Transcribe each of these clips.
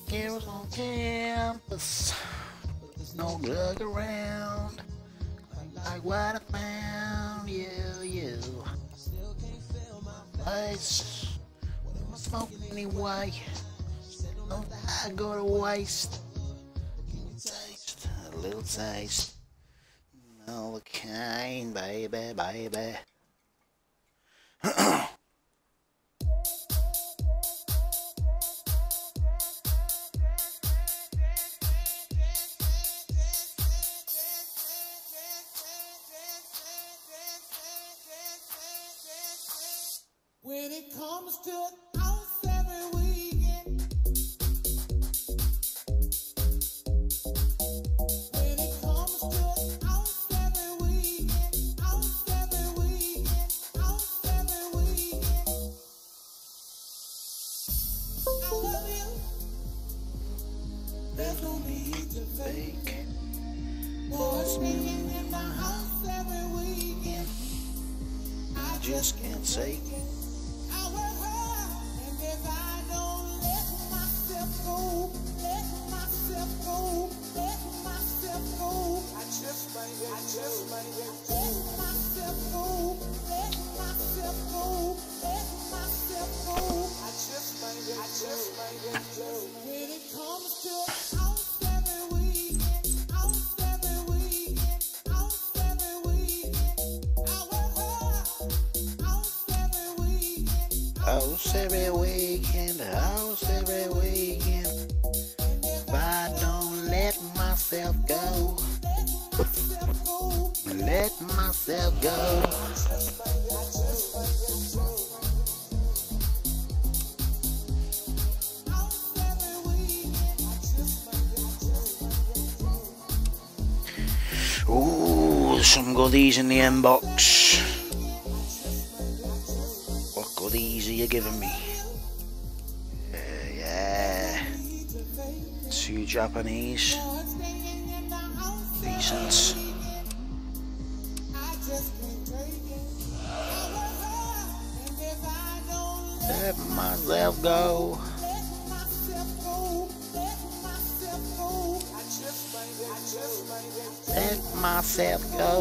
girls on campus, but there's no drug around. Like what I found, you. Place, I'm smoking anyway. Don't I go to waste? Taste, a little taste. All the kind, baby. When it comes to house every weekend, when it comes to house every weekend, house every weekend, house every weekend, I love you. There's no need to fake. Boys being in the house every weekend, I Just can't take it. When it comes to house every weekend, house every weekend, house every weekend, I work hard, house every weekend, House every weekend, house every weekend. If I don't let myself go, let myself go. Ooh, some goodies in the inbox. What goodies are you giving me? Yeah. 2 Japanese. Decent. Let myself go. Let myself go.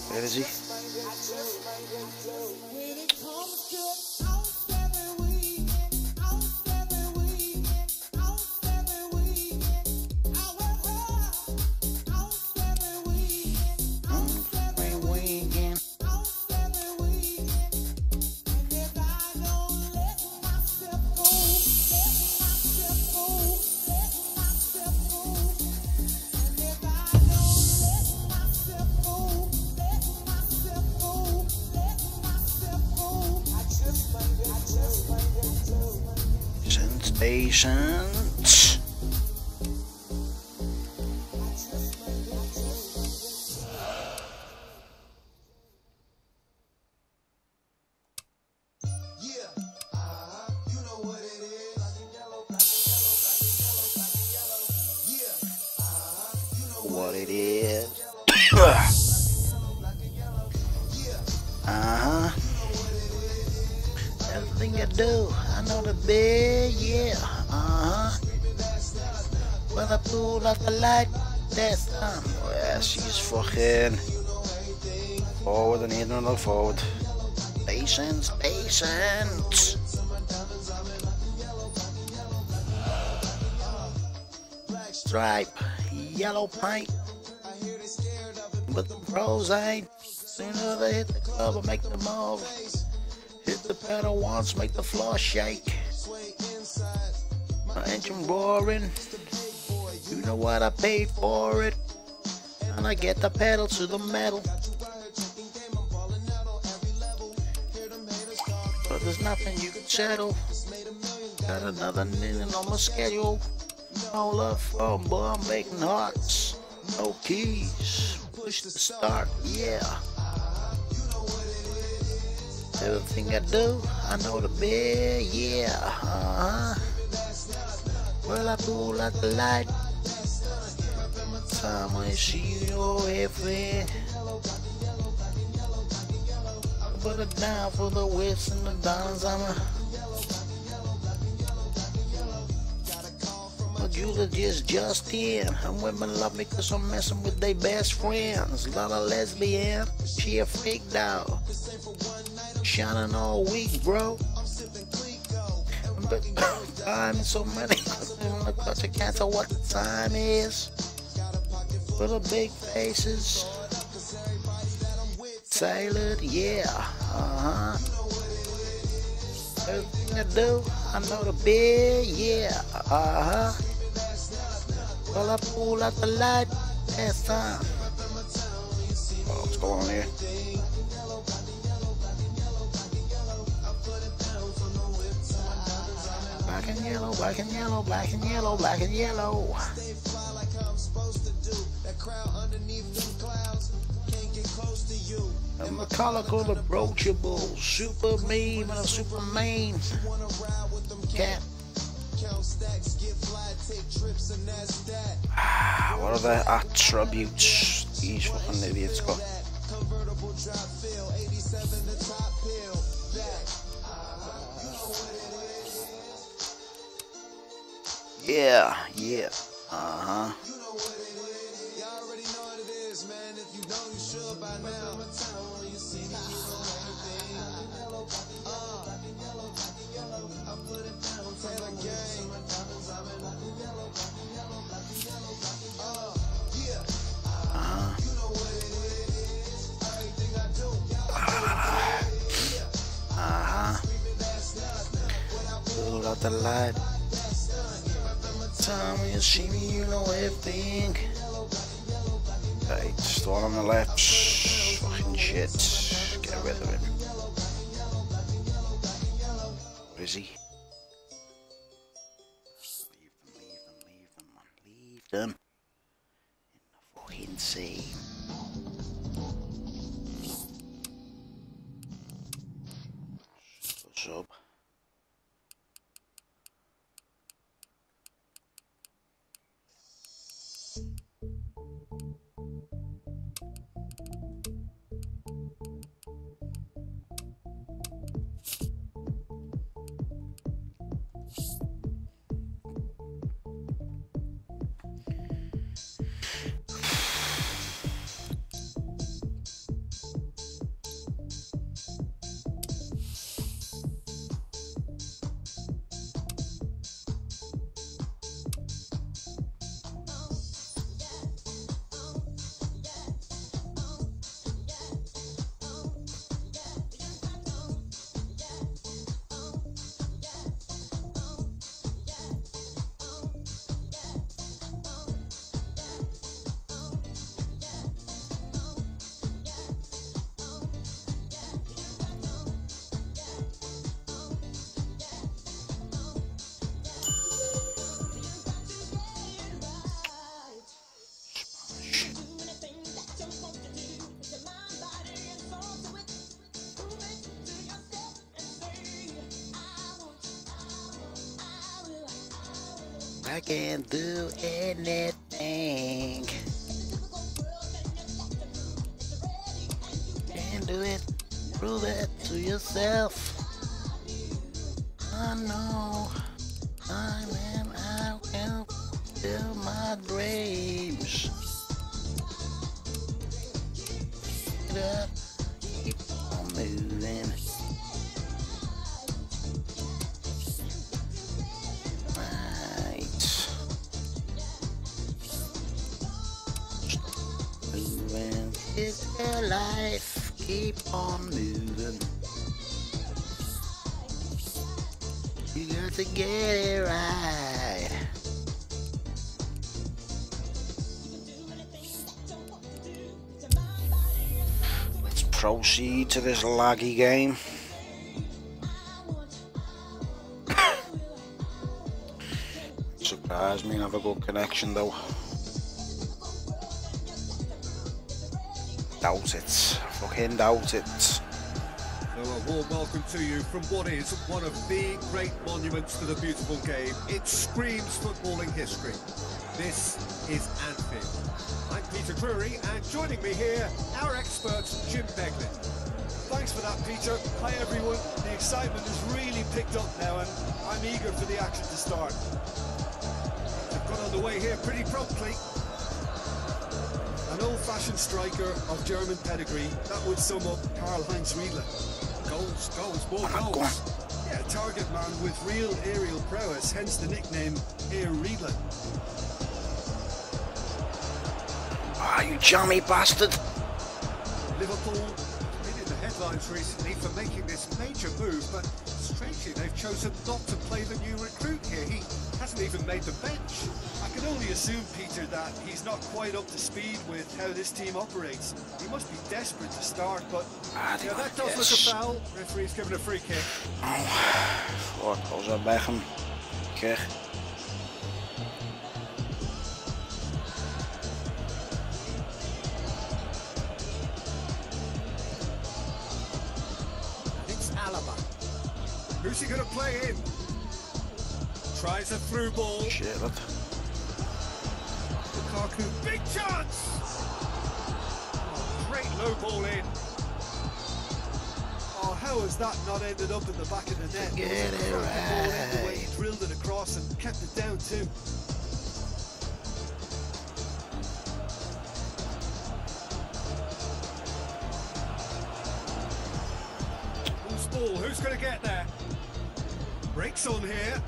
Where is he? Patient. What it is. Everything I do, I know the big, yeah. When I pull out the light, that's time. Yeah, she's fucking forward and hitting on forward. Patience. Stripe, yellow paint. But the pros ain't. Sooner they hit the club and make the move. Hit the pedal once, make the floor shake. My engine roaring. You know what I paid for it. And I get the pedal to the metal. But there's nothing you can settle. Got another million on my schedule. No love from bomb making hearts. No keys. Push the start, yeah. Everything I do, I know the big, yeah. Well, I pull out the light. Time I see your friend. Put it down for the whips and the downs. I'm a just in. And women love me cause I'm messing with their best friends. Lot of lesbian, she a freak dog. Shining all week, bro. But time is so many. I can't tell what the time is. For the big faces. Tailored, yeah. Everything I do, I know the bid, yeah. Well, I pull out the light, that's time. Oh, what's going on here? Black and yellow, black and yellow, black and yellow, black and yellow. I'm a colorful, approachable, super meme and a super main cat. What are the attributes these fucking idiots got? Yeah. Pull out the light. Time when you see me, you know everything. Right, start on the left. Fucking shit. Get rid of him. Where is he? Leave them. In the fucking sea. What's up? I can do anything. Can do it. Prove it to yourself. I know I am out and fulfill my dreams. Get up, keep on moving. It's your life, keep on moving. You got to get it right. Let's proceed to this laggy game. Surprise me and have a good connection though. Doubt it. Fucking doubt it. So a warm welcome to you from what is one of the great monuments to the beautiful game. It screams footballing history. This is Anfield. I'm Peter Drury, and joining me here, our expert, Jim Beglin. Thanks for that, Peter. Hi everyone. The excitement has really picked up now, and I'm eager for the action to start. got underway here pretty promptly. An old-fashioned striker of German pedigree, that would sum up Karl-Heinz Riedle. Goals, more Go on. goals. Yeah, target man with real aerial prowess, hence the nickname Air Riedle. Ah, you jammy bastard. Liverpool been in the headlines recently for making this major move, but strangely they've chosen not to play the new recruit here. He hasn't even made the bench. I can only assume, Peter, that he's not quite up to speed with how this team operates. He must be desperate to start, but Yeah, that does look a foul. Referee's given a free kick. What goes up Beckham? Kick. It's Alaba. Who's he going to play in? Tries a through ball. Shit, look. Lukaku, big chance! Oh, great low ball in. oh, how has that not ended up in the back of the net? Get it The ball in, the way right. he drilled it across and kept it down too. Loose ball, who's going to get there? Breaks on here.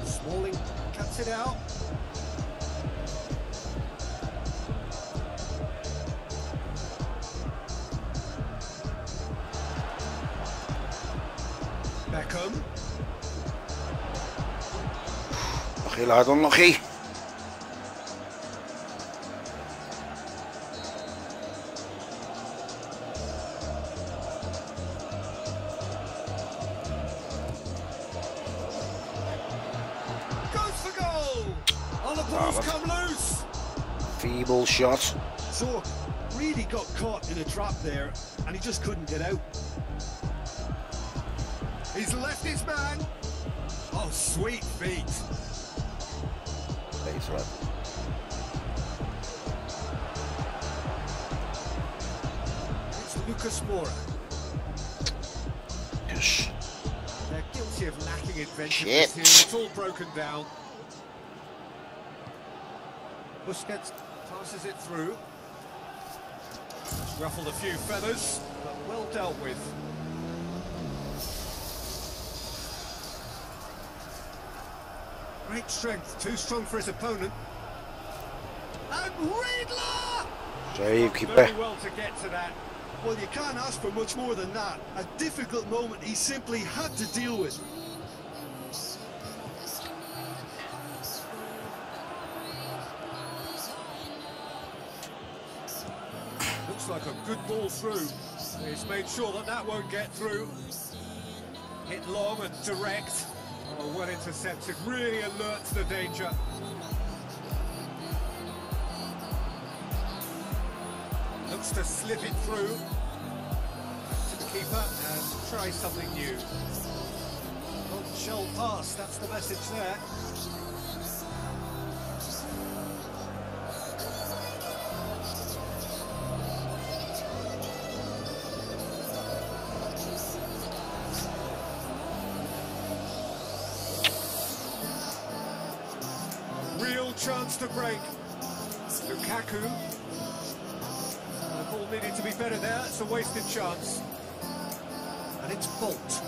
Smalling cuts it out. Beckham. Nog heel hard, nog hier. Goes for goal! All the balls what? come loose! Feeble shot. Zorc really got caught in a trap there, and he just couldn't get out. He's left his man. Oh, sweet feet. Face right. It's Lucas Moura. Dus. They're guilty of lacking inventiveness Shit. here. It's all broken down. Busquets passes it through. It's ruffled a few feathers, but well dealt with. Great strength, too strong for his opponent. And Riedler! Save, keeper. Very well to get to that. Well, you can't ask for much more than that. A difficult moment he simply had to deal with. Looks like a good ball through. He's made sure that that won't get through. Hit long and direct. Oh, well intercepted, really alert to the danger. Looks to slip it through to the keeper and try something new. Don't shell pass, that's the message there. Real chance to break. Lukaku. The ball needed to be better there. It's a wasted chance. And it's Bolt.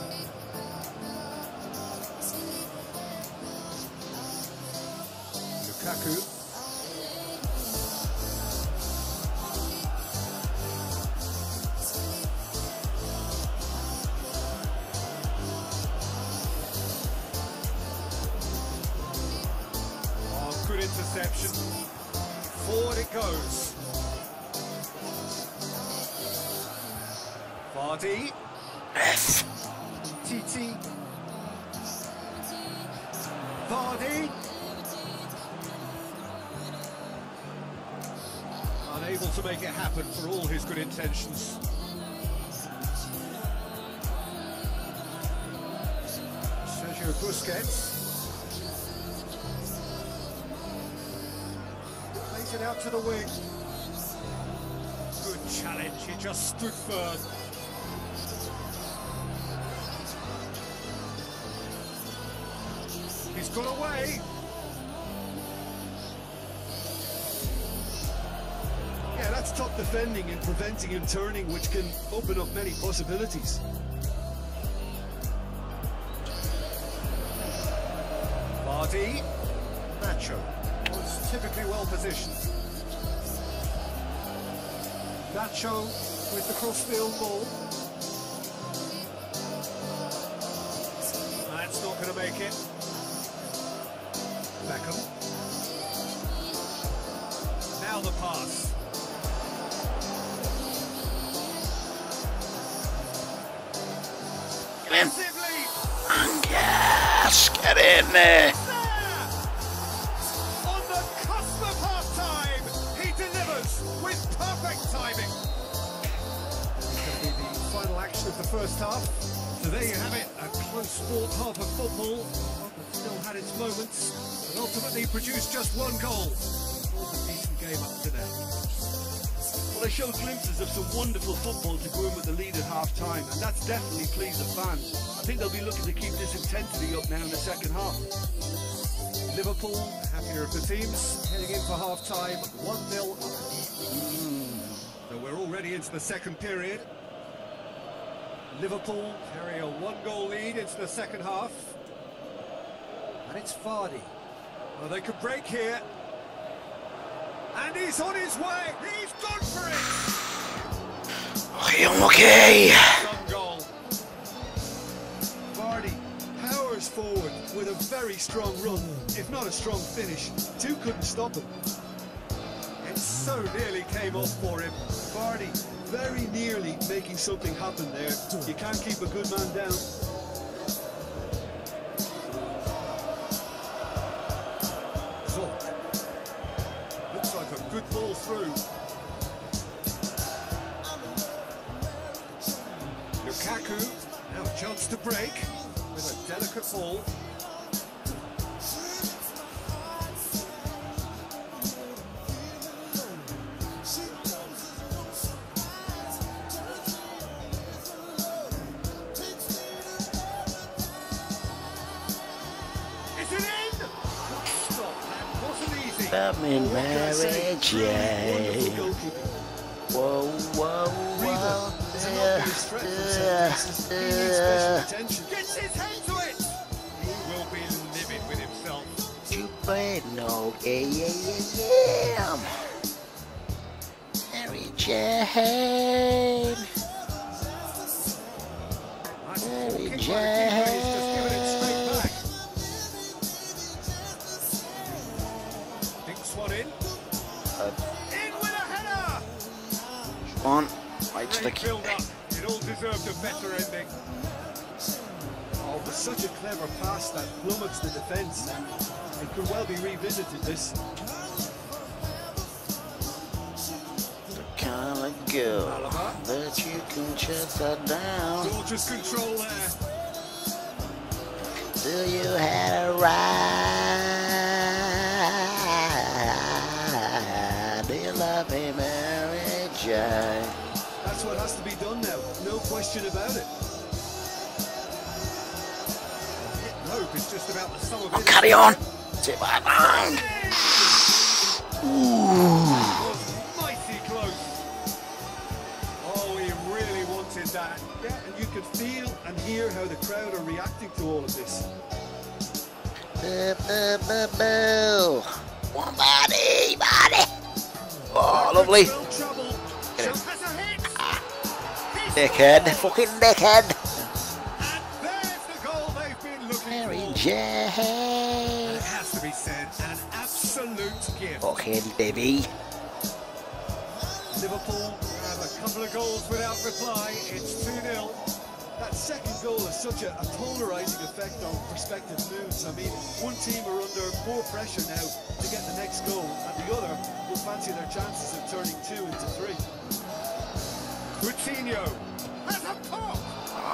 Lukaku. Good interception. Forward it goes. Vardy. TT. Vardy. Unable to make it happen for all his good intentions. Sergio Busquets. Plays it out to the wing. Good challenge, he just stood firm. He's got away. top defending and preventing him turning, which can open up many possibilities. Vardy, Nacho was typically well positioned. Nacho with the crossfield ball. That's not going to make it. Beckham. Now the pass. Get in. Massively. Yes, get in there. On the cusp of half-time, he delivers with perfect timing. It's going to be the final action of the first half. So there you have it, a close fought half of football. But still had its moments, but ultimately produced just one goal. It was a decent game up to now. Well, they showed glimpses of some wonderful football to go in with the lead at half-time, and that's definitely pleased the fans. I think they'll be looking to keep this intensity up now in the second half. Liverpool, happier of the teams, heading in for half-time, 1-0 up. So we're already into the second period. Liverpool carry a one-goal lead into the second half. And it's Vardy. Well, they could break here. And he's on his way. He's gone for it. Okay, I'm okay. Some goal. Vardy powers forward with a very strong run, if not a strong finish. Two couldn't stop him. It so nearly came off for him. Vardy very nearly making something happen there. You can't keep a good man down. Zorc. Looks like a good ball through. Lukaku, now a chance to break with a delicate ball. Is it in? Stop, that wasn't easy. I'm in Mary J. Wonderful goalkeeping. Whoa, whoa, whoa. It's an obvious threat for himself. He needs special attention. Gets his head to it. He will be livid with himself. You play no, yeah. Mary Jane. Nice Mary ball kick by the keeper, he's just given it Jane. straight back. Dinks one in. In with a header. One, right to the Great keeper. build up. It all deserved a better ending. Oh, it was such a clever pass that plummets the defence. It could well be revisited, this. The kind of girl that you can chase her down. Gorgeous control there. Do you have a right? Do you love me, Mary Jane? That's what has to be done now. No question about it. Hope is just about the sum of Oh, it. carry on. Sit my mind. Was mighty close. Oh, he really wanted that. Yeah, and you can feel and hear how the crowd are reacting to all of this. Boo, boo, boo, boo. One body. Oh, lovely. Well, trouble. Get it. Shot has a hit. Dickhead. Fucking dickhead. And there's the goal they've been looking Mary for. Jane. It has to be said, an absolute gift. Fucking baby. Liverpool have a couple of goals without reply. It's 2-0. That second goal has such a polarising effect on prospective moves. I mean, one team are under more pressure now to get the next goal, and the other will fancy their chances of turning 2 into 3. Coutinho has a pop.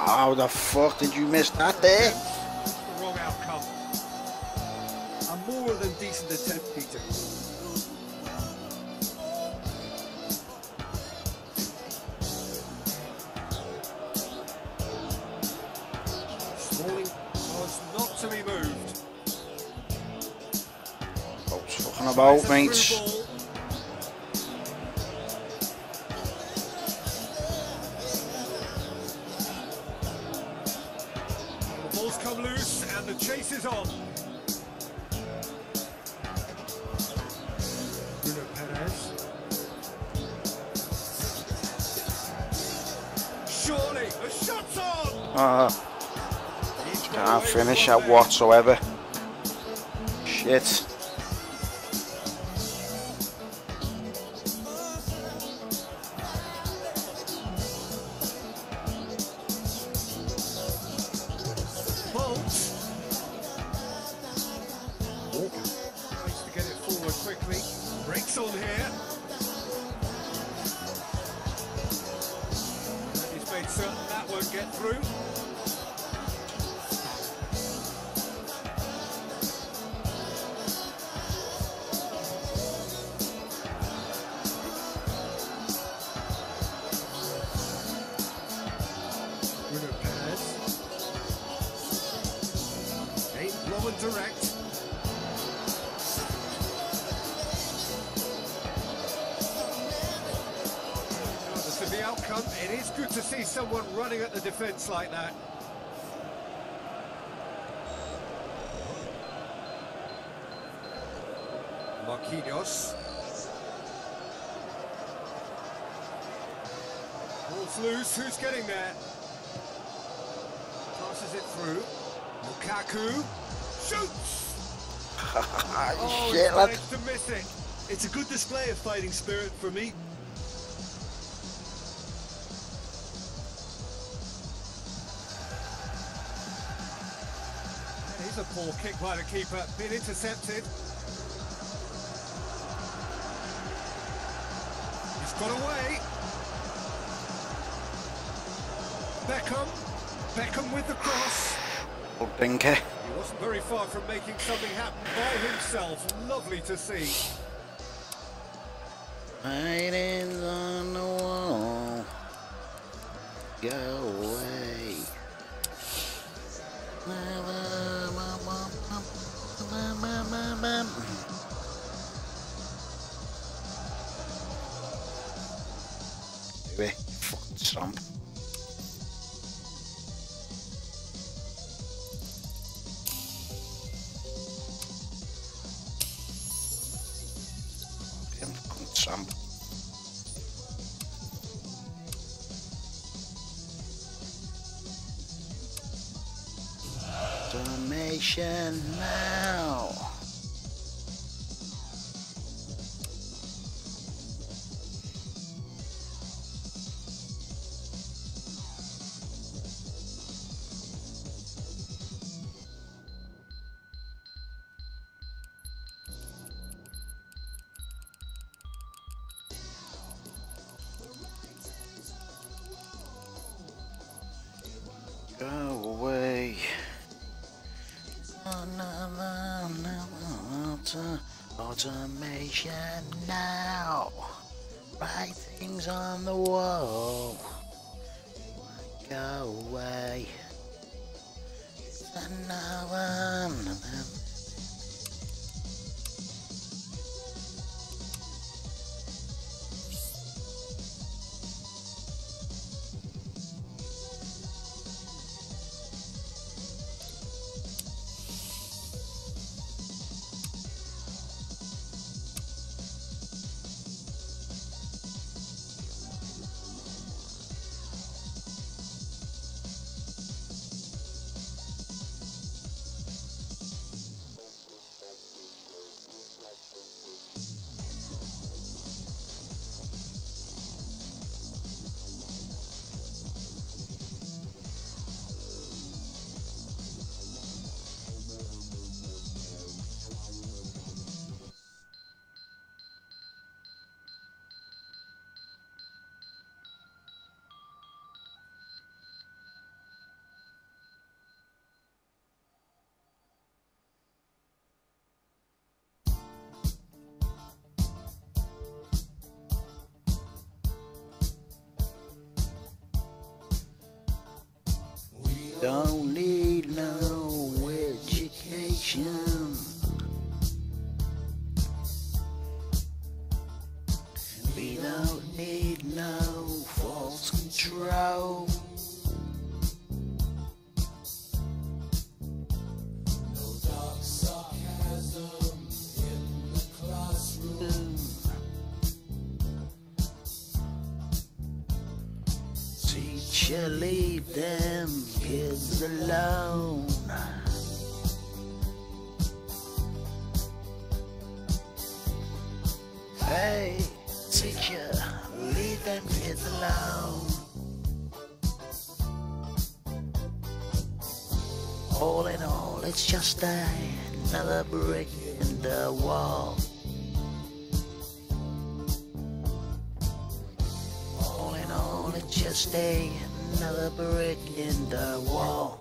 How the fuck did you miss that there? The wrong outcome. A more than decent attempt, Peter. Smalling was not to be moved. What's fucking about, It's a mates? through ball. is on. Bruno Perez. Surely, the shot's on! Can't finish that whatsoever. Shit. Tries to get it forward quickly. Breaks on here. And he's made certain that won't get through. Bruno Perez. Ain't low and direct. Regardless of the outcome, it is good to see someone running at the defence like that. Marquinhos. Ball's loose, who's getting there? Passes it through. Lukaku shoots! Oh, Shit, he lad. managed to miss it. It's a good display of fighting spirit for me. Here's a poor kick by the keeper, been intercepted. He's got away. Beckham with the cross. Old Dinky. He wasn't very far from making something happen by himself. Lovely to see. Writings on the wall. Go away. Anyway, fucking stomp. Fucking stomp. Automation now. Go away. Automation now. Write things on the wall. Go away. It's another one. Don't need no education. We don't need no false control. No you leave them kids alone? Hey, teacher, leave them kids alone. All in all, it's just another brick in the wall. All in all, it's just another brick in the wall.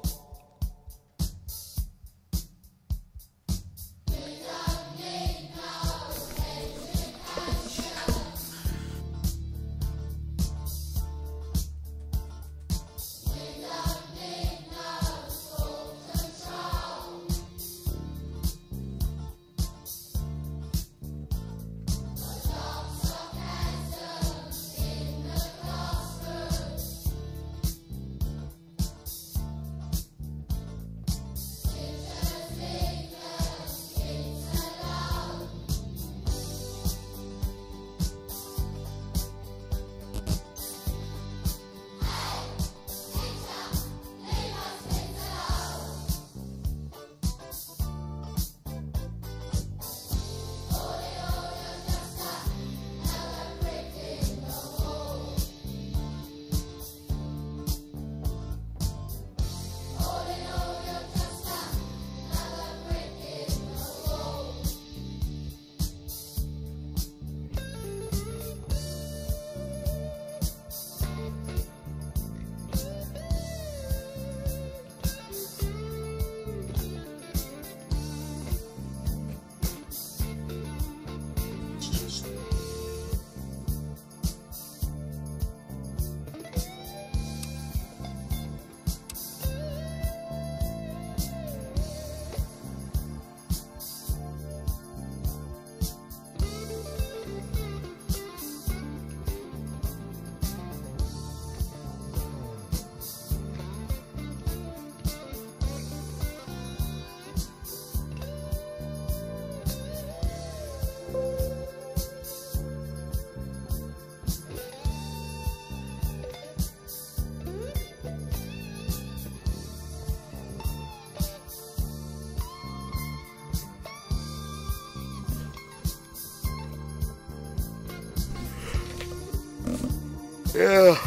Yeah.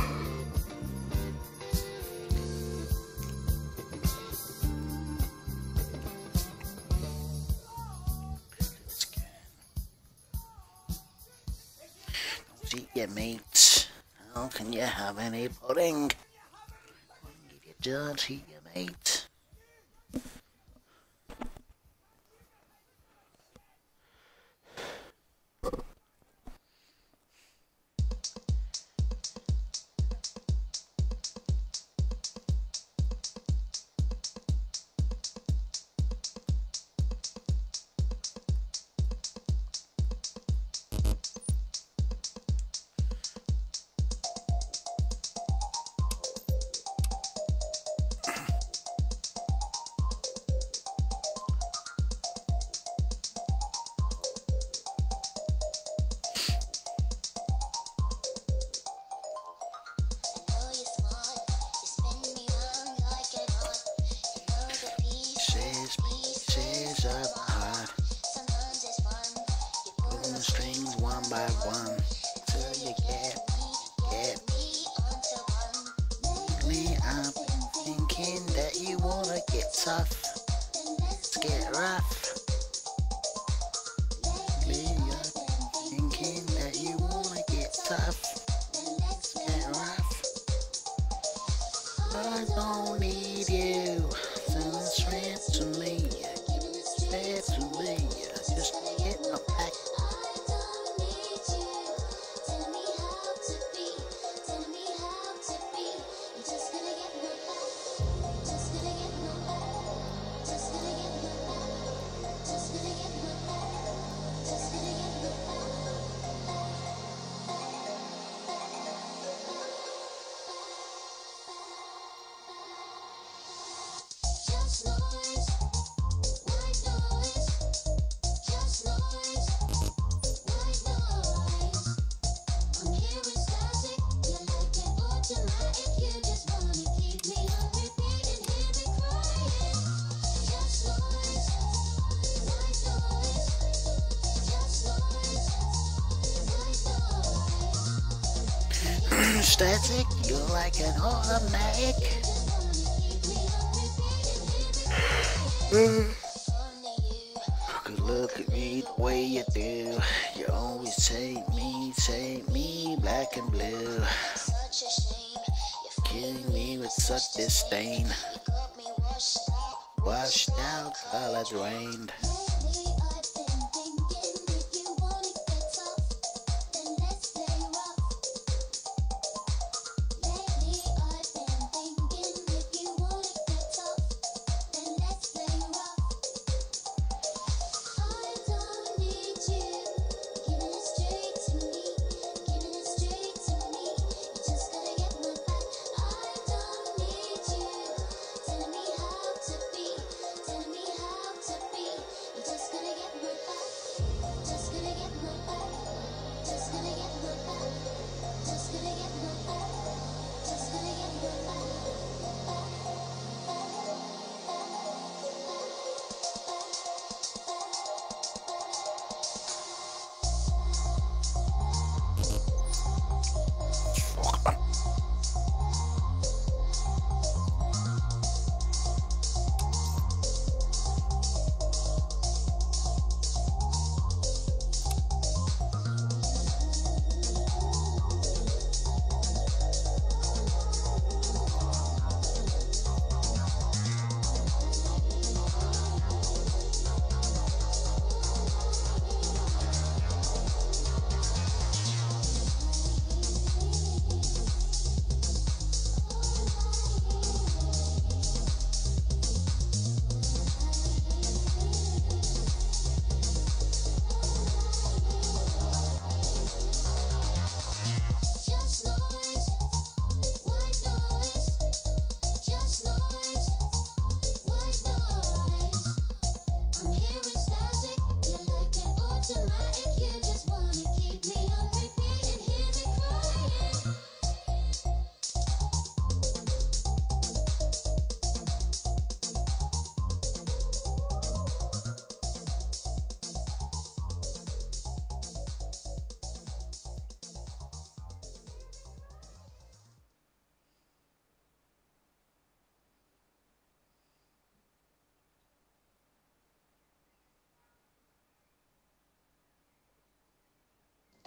Don't eat your meat. How can you have any pudding? If you don't eat your meat. Pieces of my heart, pulling the strings one by one, till you get me up, thinking that you wanna get tough, let's get rough. Me up, thinking that you wanna get tough, let's get rough. I don't need you. Straight to me, straight to me, just get my back. static, you're like an automatic. Look at me the way you do. You always take me black and blue. Killing me with such disdain. Washed out, colours rained.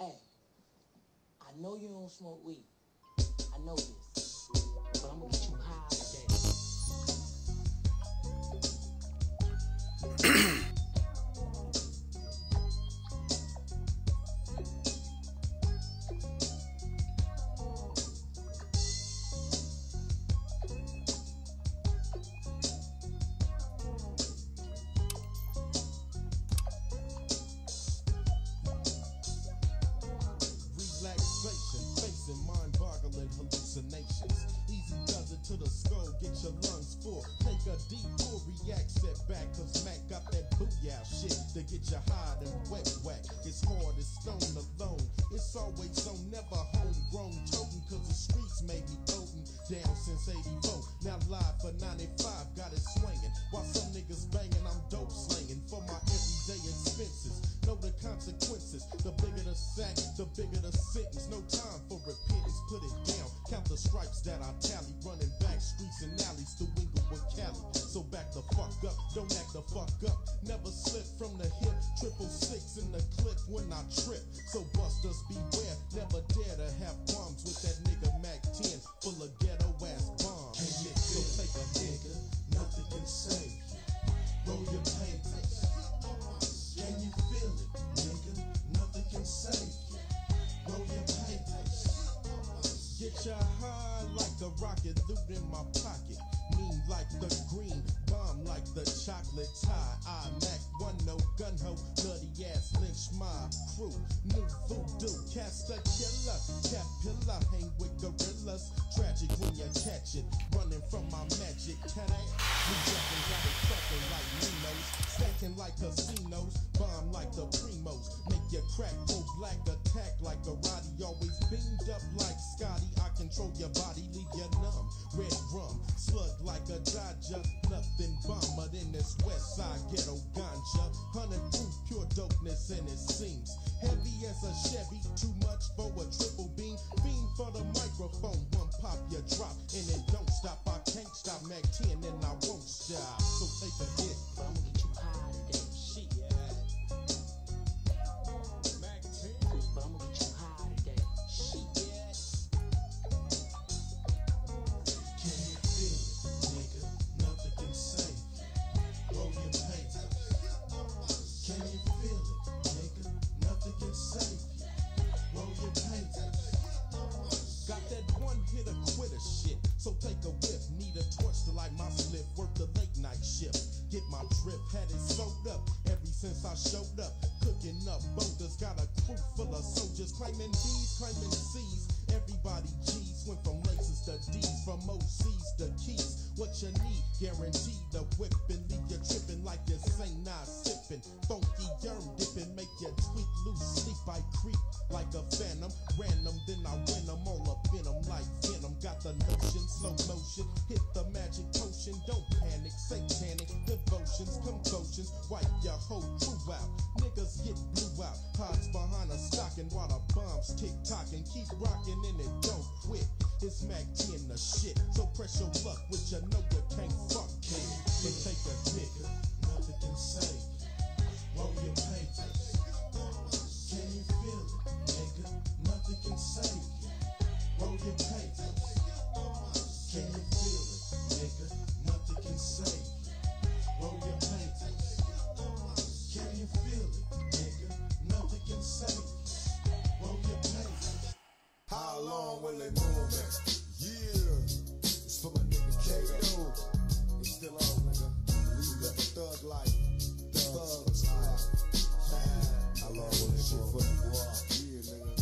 Hey, I know you don't smoke weed. I know this. But I'm gonna get you high today. Facing mind-boggling hallucinations. Easy does it to the skull, get your lungs full. Take a deep pull, react, set back, cause Mac got that booyah shit to get you hard and wet whack. It's hard as stone alone. It's always on, never homegrown toting, cause the streets made me potent. Down since 84, now live for 95, got it swinging. While some niggas banging, I'm dope slinging for my everyday expenses. Know the consequences. The bigger the sack, the bigger the sentence. No time for repentance, put it down. Count the stripes that I tally. Running back streets and alleys to Inglewood, Cali. So back the fuck up, don't act the fuck up. Never slip from the hip. 666 in the clip when I trip. So busters beware, never dare to have qualms with that nigga Mac 10 full of ghetto ass bombs. So take a nigga, nothing can save you. Roll your papers. Can you feel it, nigga? Nothing can save you. Roll your papers. Get your high like a rocket, loot in my pocket. Mean like the green, bomb like the chocolate tie. I Mac one, no gun ho, nutty ass lynch my crew. New voodoo, cast a killer, cat pillar, hang with gorillas. Tragic when you catch it, running from my magic cat ass. We jumping, got it cracking like Ninos, stacking like casinos, bomb like the primos. Make your crack go black, attack like a Roddy. Always beamed up like Scotty. I control your body, leave you numb. Red rum, slug like a Dodger. Nothing bomber than this West Side ghetto ganja. 100 proof, pure dopeness, and it seems heavy as a Chevy. Too much for a triple beam. Fiend for the microphone. Mac 10 and I won't stop. So take a hit. But I'ma get you high today. Shit. Mac 10. But I'ma get you high today. Shit. Can you feel it, nigga? Nothing can save you. Roll your paper. Can you feel it, nigga? Nothing can save you. Roll your paper. Got that one hit a quitter shit. So take a whiff. Need a torch to light my slip. Work the late night shift. Get my drip. Had it soaked up ever since I showed up. Cooking up boulders. Got a crew full of soldiers. Claiming D's, claiming C's. Everybody G's. Went from laces to D's. From OC's to keys. What you need, guaranteed the whipping. Leave you tripping like you ain't not sipping. Funky germ dipping. Make you tweak loose. Sleep I creep like a phantom. Random, then I win them all up in them like venom. Got the notion, slow motion. Hit the magic potion. Don't panic, satanic devotions, commotions. Wipe your whole crew out. Niggas get blew out. Hides behind a stocking while the bombs tick tocking. Keep rocking and it don't quit. It's Mac 10 the shit. So press your luck with you know you can't fuck kid. But take a hit. Nothing can save you. Roll your papers. Can you feel it, nigga? Nothing can save you. Roll your papers. Can you feel it, nigga? Nothing can save you. Roll your papers. Can you feel it, nigga? Nothing can save you. Roll your papers. How long will they move it? Yeah, it's for my nigga K.O. It's still on, nigga. We live a thug life. Thug life. How long will they move it? Yeah, nigga.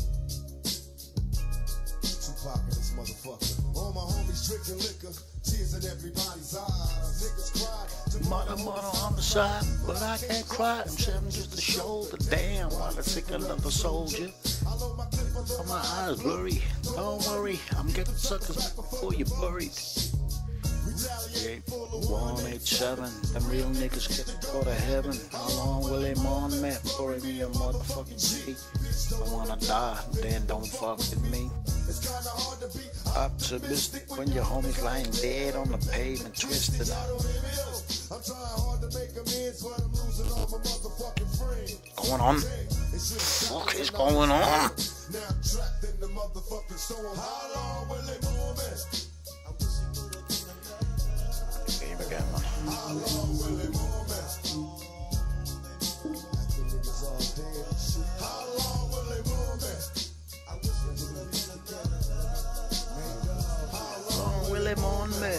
Tupac and this motherfucker. All my homies drinking liquor, tears in everybody's eyes. Niggas cry. Mother on the side, but I can't cry. I'm shedding just the shoulder. Damn, while I take another soldier. My eyes blurry. Don't worry, I'm getting suckers back before you're buried. 187, them real niggas get to go to heaven. How long will they mourn me? Pouring me a motherfucking tea. I wanna die, then don't fuck with me. Optimistic when your homies lying dead on the pavement, twisted. Going on? What is going on? Game again, man. Long will they mourn me?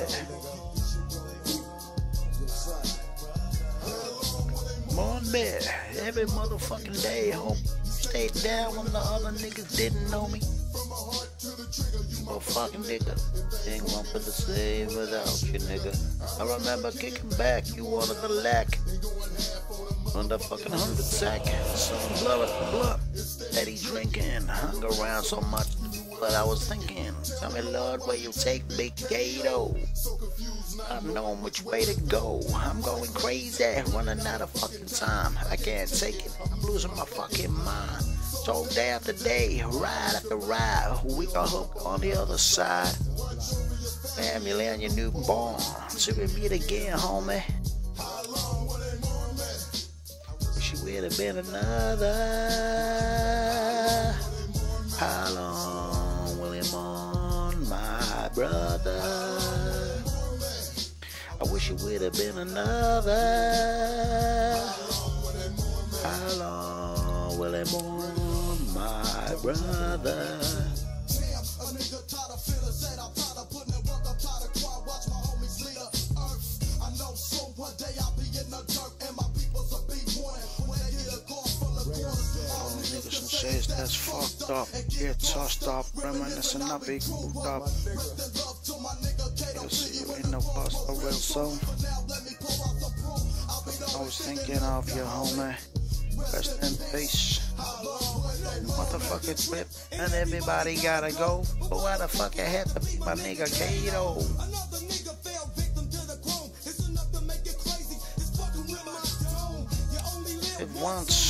Mourn me every motherfucking day, hope. Stayed down when the other niggas didn't know me. Oh fucking nigga, ain't one for the same without you, nigga. I remember kicking back, you wanted the lack. On the fucking 100 sack, some blood at the blood. Steady drinking, hung around so much, but I was thinking, tell me Lord where you take me, Gato. I don't know which way to go. I'm going crazy, running out of fucking time. I can't take it, I'm losing my fucking mind. So day after day, ride after ride, we got hooked on the other side. Family and your newborn, till we meet again, homie. Wish you would have been another. How long will it mourn, my brother? I wish it would have been another. How long will it mourn, my brother? Says that's fucked up, get tossed up, reminiscing up, be cooped up. You see you in the past, a real song. I was thinking of your homie, rest in peace. Motherfucking trip, and everybody gotta go. But why the fuck it had to be my nigga Kato? It once.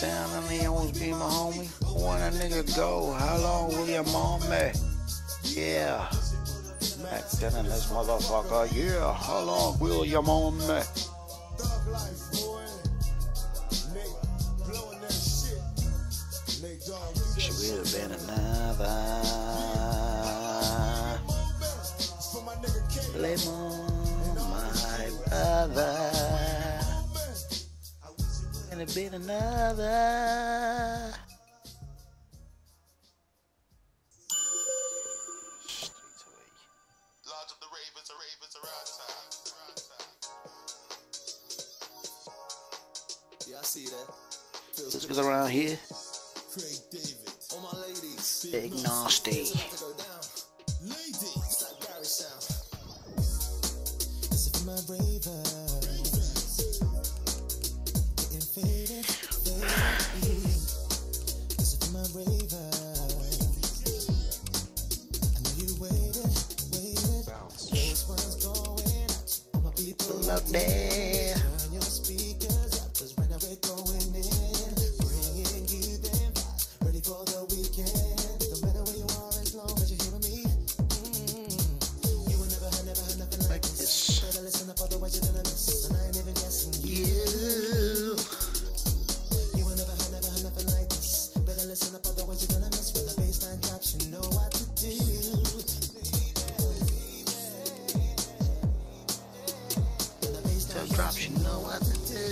Down and they only always be my homie. When a nigga go, how long will you mom me? Yeah. Back then in this motherfucker, yeah. How long will you mom me? Should we have been another lemon, my brother? Could have been another. Lodge of the Ravens are outside. Yeah, I see that. This was around here. Craig David. All my ladies. Big nasty. Ladies. That Barry sound. This is for my ravers. Getting faded. This is for my ravers. I know you waited. This one's going out. All my people Up there. turn your speakers up. 'Cause right now we're going in. Bringing you them vibes. Ready for the weekend. No matter where you are, as long as you're hearing me. You will never have nothing like this. Better listen up, otherwise you're gonna miss. And I ain't even guessing you. You will never have nothing like this. Better listen up, otherwise you're gonna miss. When the baseline drops, you know what to do. When the baseline Drops, you know what to do.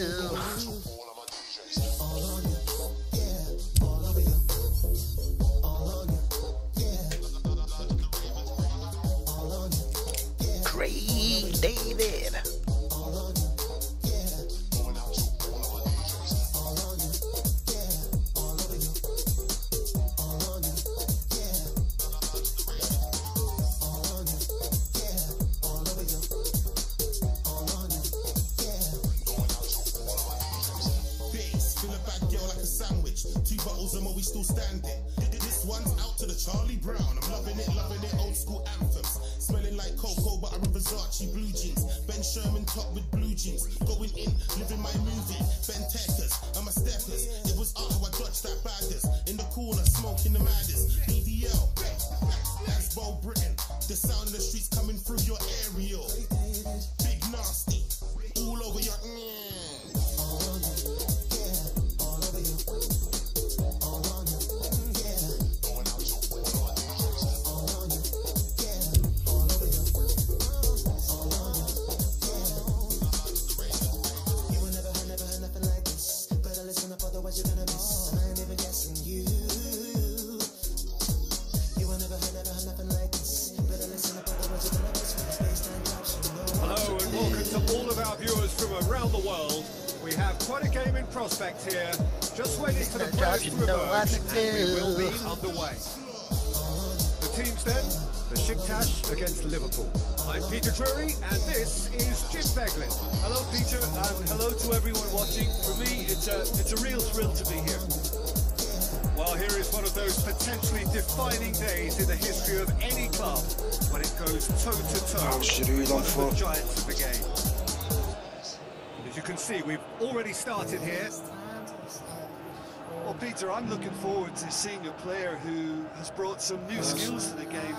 all on you, yeah, all over you, all on you, yeah, all on you, yeah, Craig David. all on you, yeah, all on you, yeah, all over you, all on you, yeah, all on you, yeah, all over you, all on you, yeah. Bass, fill a bad girl like a sandwich. 2 bottles and we still standing. This one's out to the Charlie Brown. I'm loving it, old school anthems. Smelling like cocoa, but I'm in Versace blue jeans. Ben Sherman top with blue jeans. Going in, living my movie. Ben Teckers, I'm a steppers. It was art how I dodged that baggers. In the corner, smoking the maddest. BDL, that's Bo Britain. The sound of the streets coming through your aerial. Big nasty, all over your. You will never have nothing like this. Better listen up, otherwise you're gonna miss. And I ain't even guessing you. You will never have nothing like this. Better listen up, otherwise you're gonna miss. When the baseline drops, you know what Hello to and do. welcome to all of our viewers from around the world. We have quite a game in prospect here. Just waiting for the players to emerge and we will be underway. The teams then, Besiktas against Liverpool. I'm Peter Drury and this is Jim Beglin. Hello, Peter, and hello to everyone watching. For me, it's a real thrill to be here. Well, here is one of those potentially defining days in the history of any club when it goes toe-to-toe with one of the giants of the game. As you can see, we've already started here. Well, Peter, I'm looking forward to seeing a player who has brought some new skills to the game.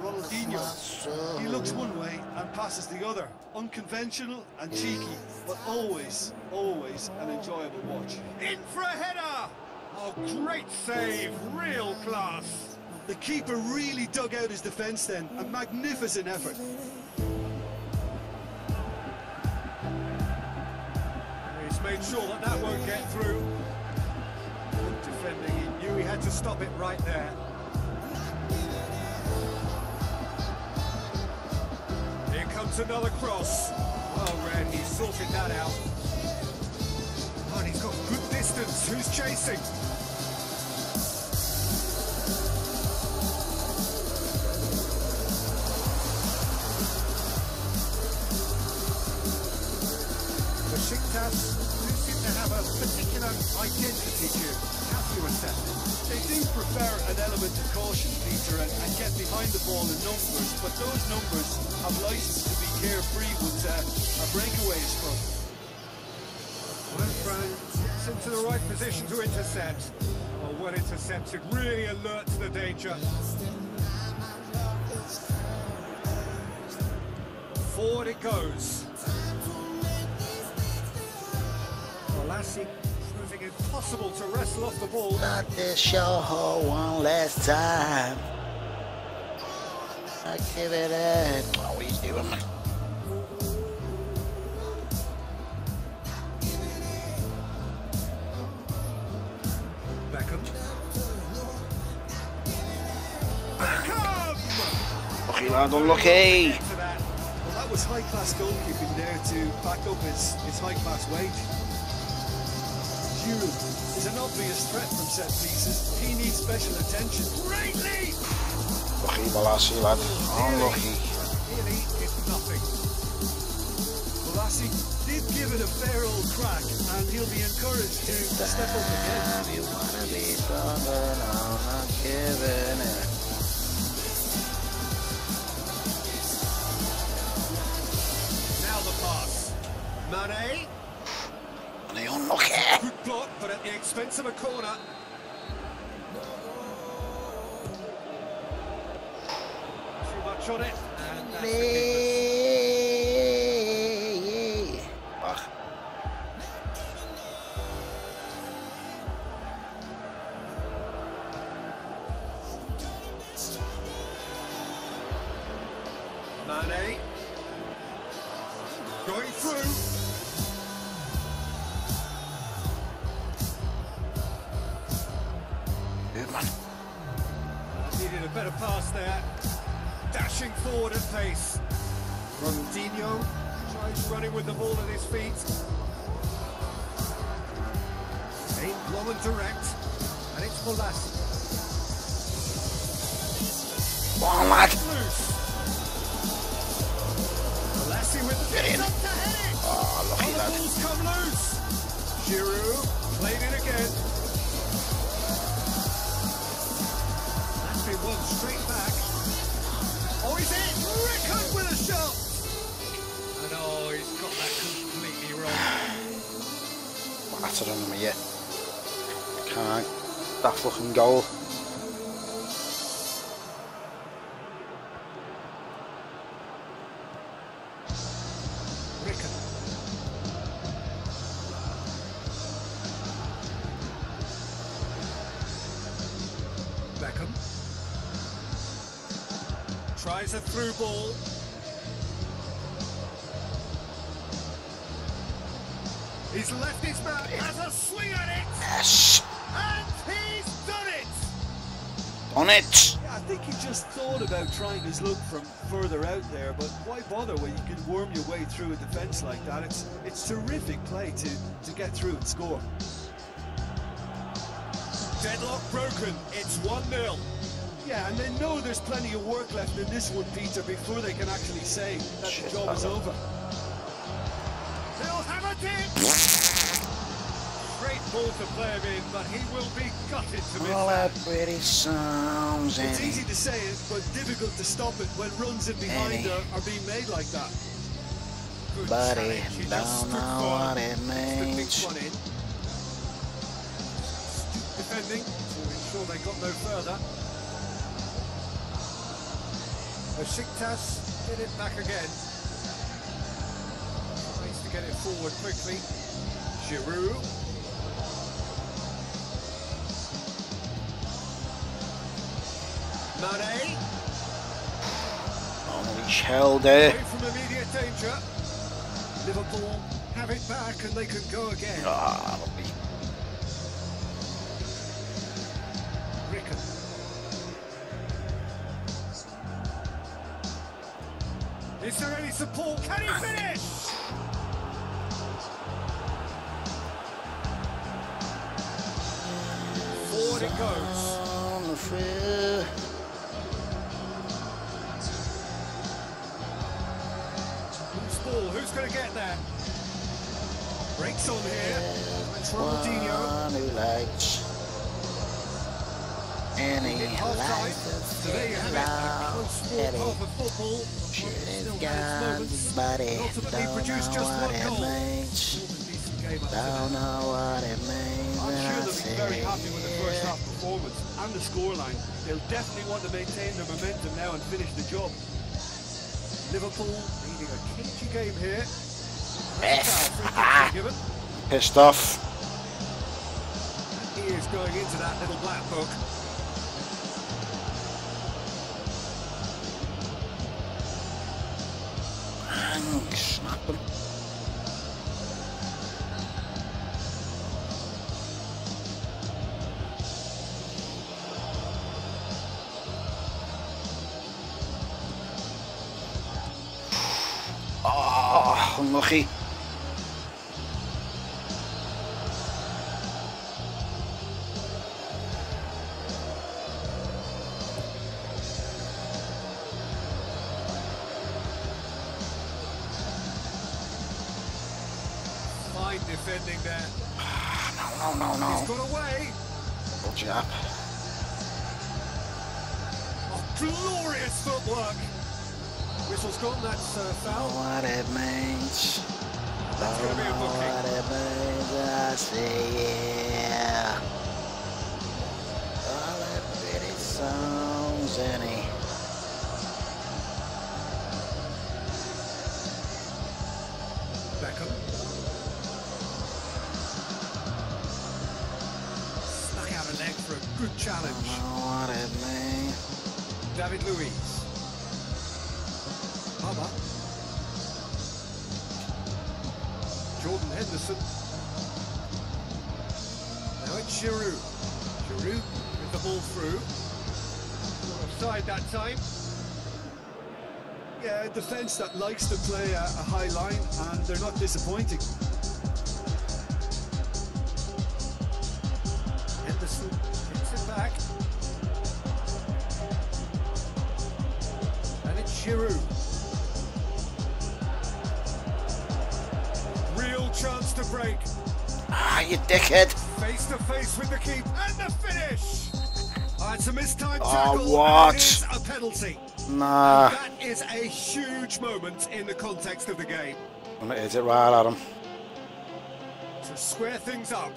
Ronaldinho. He looks one way and passes the other. Unconventional and cheeky, but always an enjoyable watch. In for a header! Oh, great save, real class. The keeper really dug out his defence then. A magnificent effort. He's made sure that that won't get through. Good defending, he knew he had to stop it right there. Here comes another cross. Well read, he sorted that out. Oh, and he's got good distance. Who's chasing? Besiktas do seem to have a particular identity to it. How do you assess it? They do prefer an element of caution, Peter, and get behind the ball in numbers, but those numbers have license to be carefree once a breakaway is from. Well, Brian, gets into the right position to intercept. Oh, well intercepted, really alert to the danger. Forward it goes. Lassie proving impossible to wrestle off the ball. Let this show her one last time. I give it a... What are you doing, man? Beckham. Lucky lad, unlucky. Well, that was high-class goalkeeping there to back up his high-class wage. Giroud is an obvious threat from set pieces. He needs special attention. Great lead! Lucky Balassi lad, unlucky. Nearly is nothing. Balassi did give it a fair old crack, and he'll be encouraged to step up again. You wanna be stronger, no, I'm not giving it. Now the pass. Mane. They unlucky. Good block, but at the expense of a corner. Too much on it, and that's the keeper. Ach. Mane. Going through. Good man. Needed a better pass there. Dashing forward at pace. Ronaldinho tries running with the ball at his feet. Aimed long and direct. And it's Balassi. Come on, lad. Loose. Balassi with the Get in. up to head it. Oh, lucky The lad. ball's come loose. Giroud played it again. That's been one straight back. Oh, he's in! Rickard with a shot! And oh, he's got that completely wrong. That's it on him yet. Can't. That fucking goal. Rickard. Beckham. Tries a through ball. He's left his man, has a swing at it, Yes. and he's done it! On it. Yeah, I think he just thought about trying his luck from further out there, but why bother when you can worm your way through a defence like that? It's terrific play to get through and score. Deadlock broken, it's 1-0. Yeah, and they know there's plenty of work left in this one, Peter, before they can actually say that the job is over. He'll have a dip! Great ball to play him in, but he will be gutted to miss All that. that pretty sounds It's and easy to say it, but difficult to stop it when runs in behind Eddie. are being made like that. Good buddy, challenge, he just don't stood know firm. what it The big means. one in. Defending to ensure they got no further. Besiktas did it back again. Tries to get it forward quickly. Giroud. Mane. Only shell there. Away from immediate danger. Liverpool have it back and they can go again. Ah, lovely. Rickard. Is there any support? Can he finish? Forward it goes. On the field. Who's ball? Who's going to get there? Breaks on here. It's Ronaldinho. One who likes any Hit half time. life So there you have it. A close sport half of football. Shit is Still has its gone, moments. buddy. Ultimately Don't produced know just what one it goal. means. More than decent game after Don't that. know what it means. I'm when sure I they'll be very say happy with the first yeah. half performance and the scoreline. They'll definitely want to maintain their momentum now and finish the job. Liverpool leading a cagey game here. Ref. Given. Pissed off. He is going into that little black book. Hang, snap him. Oh, unlucky. Fine defending there. No. He's got away. Good job. Oh, glorious footwork. Whistle's gone, that's foul. What it means. That's going to be a booking. What it means. I see, yeah. All them pretty songs, any. Beckham. Snuck out a leg for a good challenge. What it means. David Luiz. Palmer. Jordan Henderson. Now it's Giroud. Giroud with the ball through. Offside that time. Yeah, a defence that likes to play a high line, and they're not disappointing. Henderson gets it back. And it's Giroud. Real chance to break. Ah, you dickhead. Face to face with the keeper. And the finish! It's a mistimed Oh, tackle. what? And it is a penalty. Nah. That is a huge moment in the context of the game. I'm gonna hit it right at him. To square things up.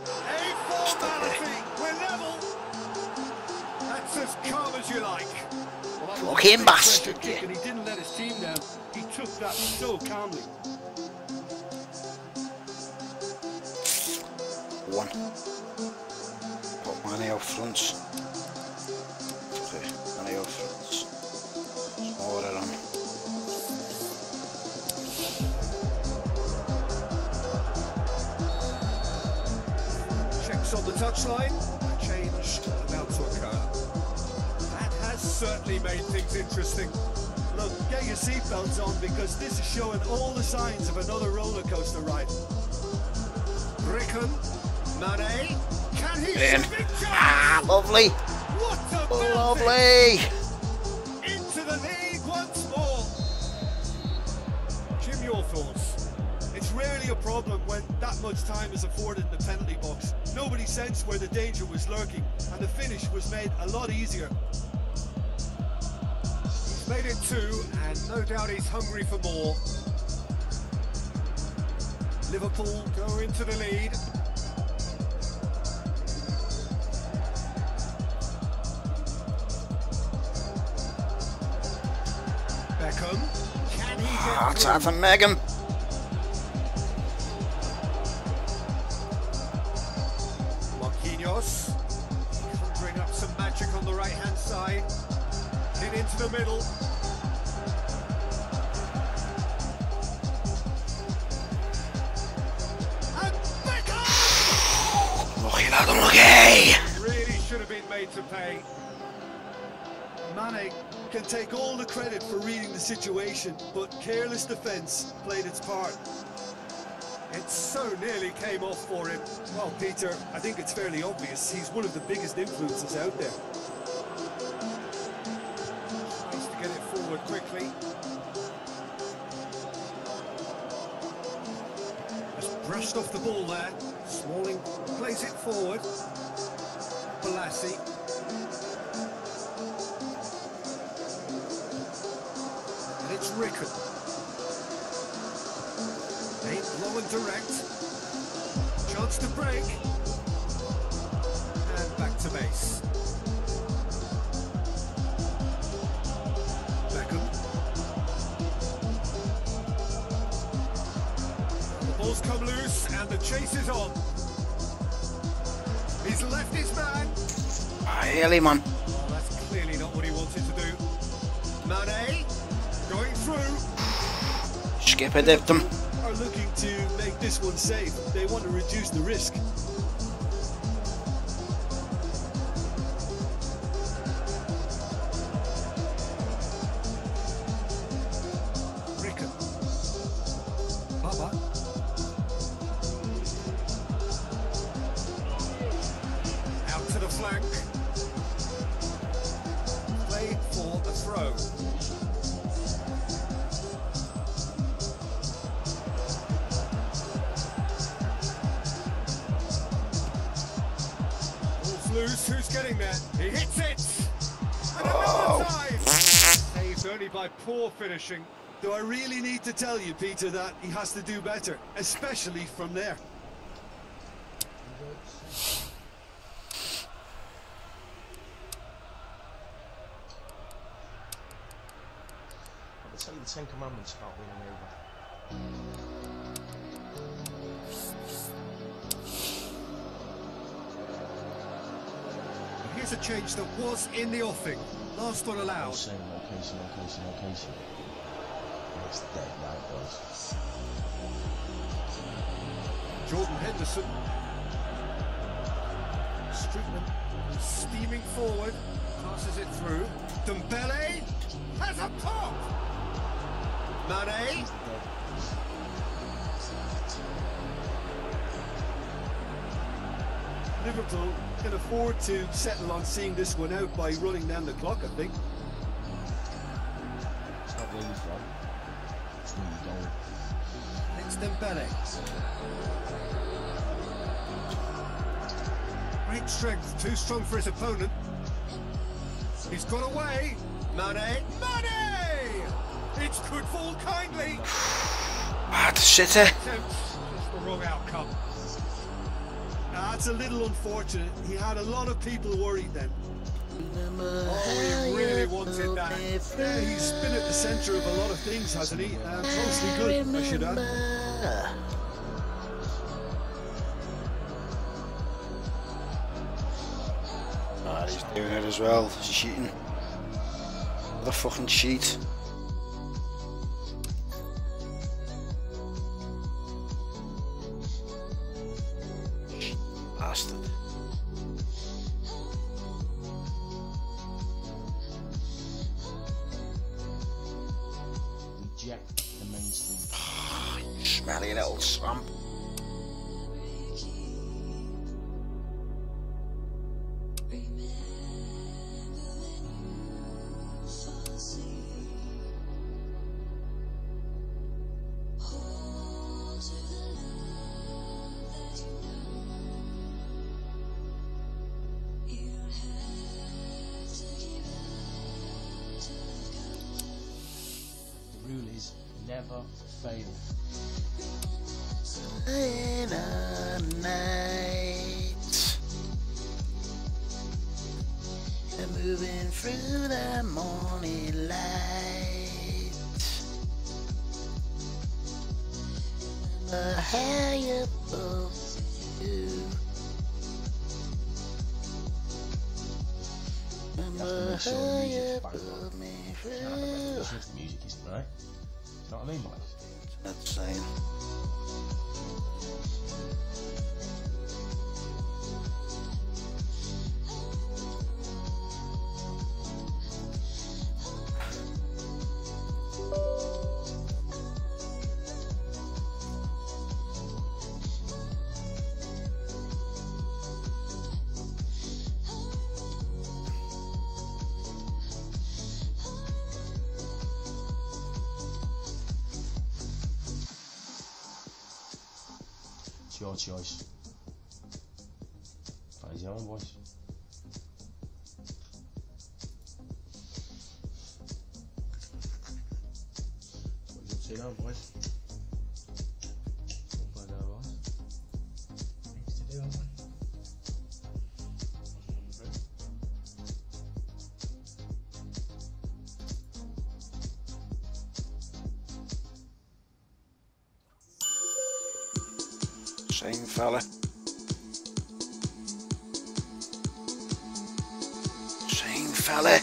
A formality. We're level. That's as calm as you like. Well, that was Fucking a big bastard, pressure kick, yeah. and he didn't let his team down. He took that so calmly. One. Put money out front. Okay, money out front. Smaller it on. Checks on the touchline. A change about to occur. That has certainly made things interesting. Look, get your seatbelts on, because this is showing all the signs of another roller coaster ride. Rickon, Mane, can he In. shoot big chance? Ah, lovely. What a penalty! Lovely. Into the league once more. Jim, your thoughts? It's rarely a problem when that much time is afforded in the penalty box. Nobody sensed where the danger was lurking, and the finish was made a lot easier. He's made it two, and no doubt he's hungry for more. Liverpool go into the lead. Beckham, can he Ah, get it's through? out for Megan. Marquinhos, conjuring up some magic on the right-hand side. In into the middle. And Beckham! Lucky lad, unlucky. Really should have been made to pay. Mane can take all the credit for reading the situation, but careless defence played its part. It so nearly came off for him. Well, Peter, I think it's fairly obvious he's one of the biggest influences out there. Tries to get it forward quickly. Just brushed off the ball there. Smalling plays it forward. Balassi. Rickon. Eight low and direct. Chance to break. And back to base. Beckham. The ball's come loose and the chase is on. He's left his man. Really, man. Oh, that's clearly not what he wanted to do. Mane going through. Skip it, dipped him. Are looking to make this one safe. They want to reduce the risk. Rickon. Baba. Out to the flank. Play for a throw. Ball's loose. Who's getting there? He hits it. And another time. Saved only by poor finishing. Do I really need to tell you, Peter, that he has to do better, especially from there? They tell you the Ten Commandments about winning over. Here's a change that was in the offing. Last one allowed. Saying location. It's dead now, boys. Jordan Henderson. Strickland steaming forward, passes it through. Dembele has a pop. Mane. Liverpool can afford to settle on seeing this one out by running down the clock, I think. It's not really fun. It's really goal. It's Dembele. Great strength, too strong for his opponent. He's got away. Mane. It could fall kindly. Ah, shit. Just the wrong outcome. That's a little unfortunate. He had a lot of people worried then. Oh, he really wanted that. Yeah, he's been at the centre of a lot of things, hasn't he? Mostly good, I should add. Ah, he's doing it as well. He's cheating. What a fucking cheat. Bastard. Reject the mainstream. You smelly little swamp. The rule is never fail. In a night, and moving through the morning light. Remember high above you. Remember high above me. Listen to the music, isn't it, right? You know what I mean, Mike? That's saying. It's your choice. Find your own voice. See you now, boys. Hope I go alright. Things to do, haven't we? Same fella. Same fella.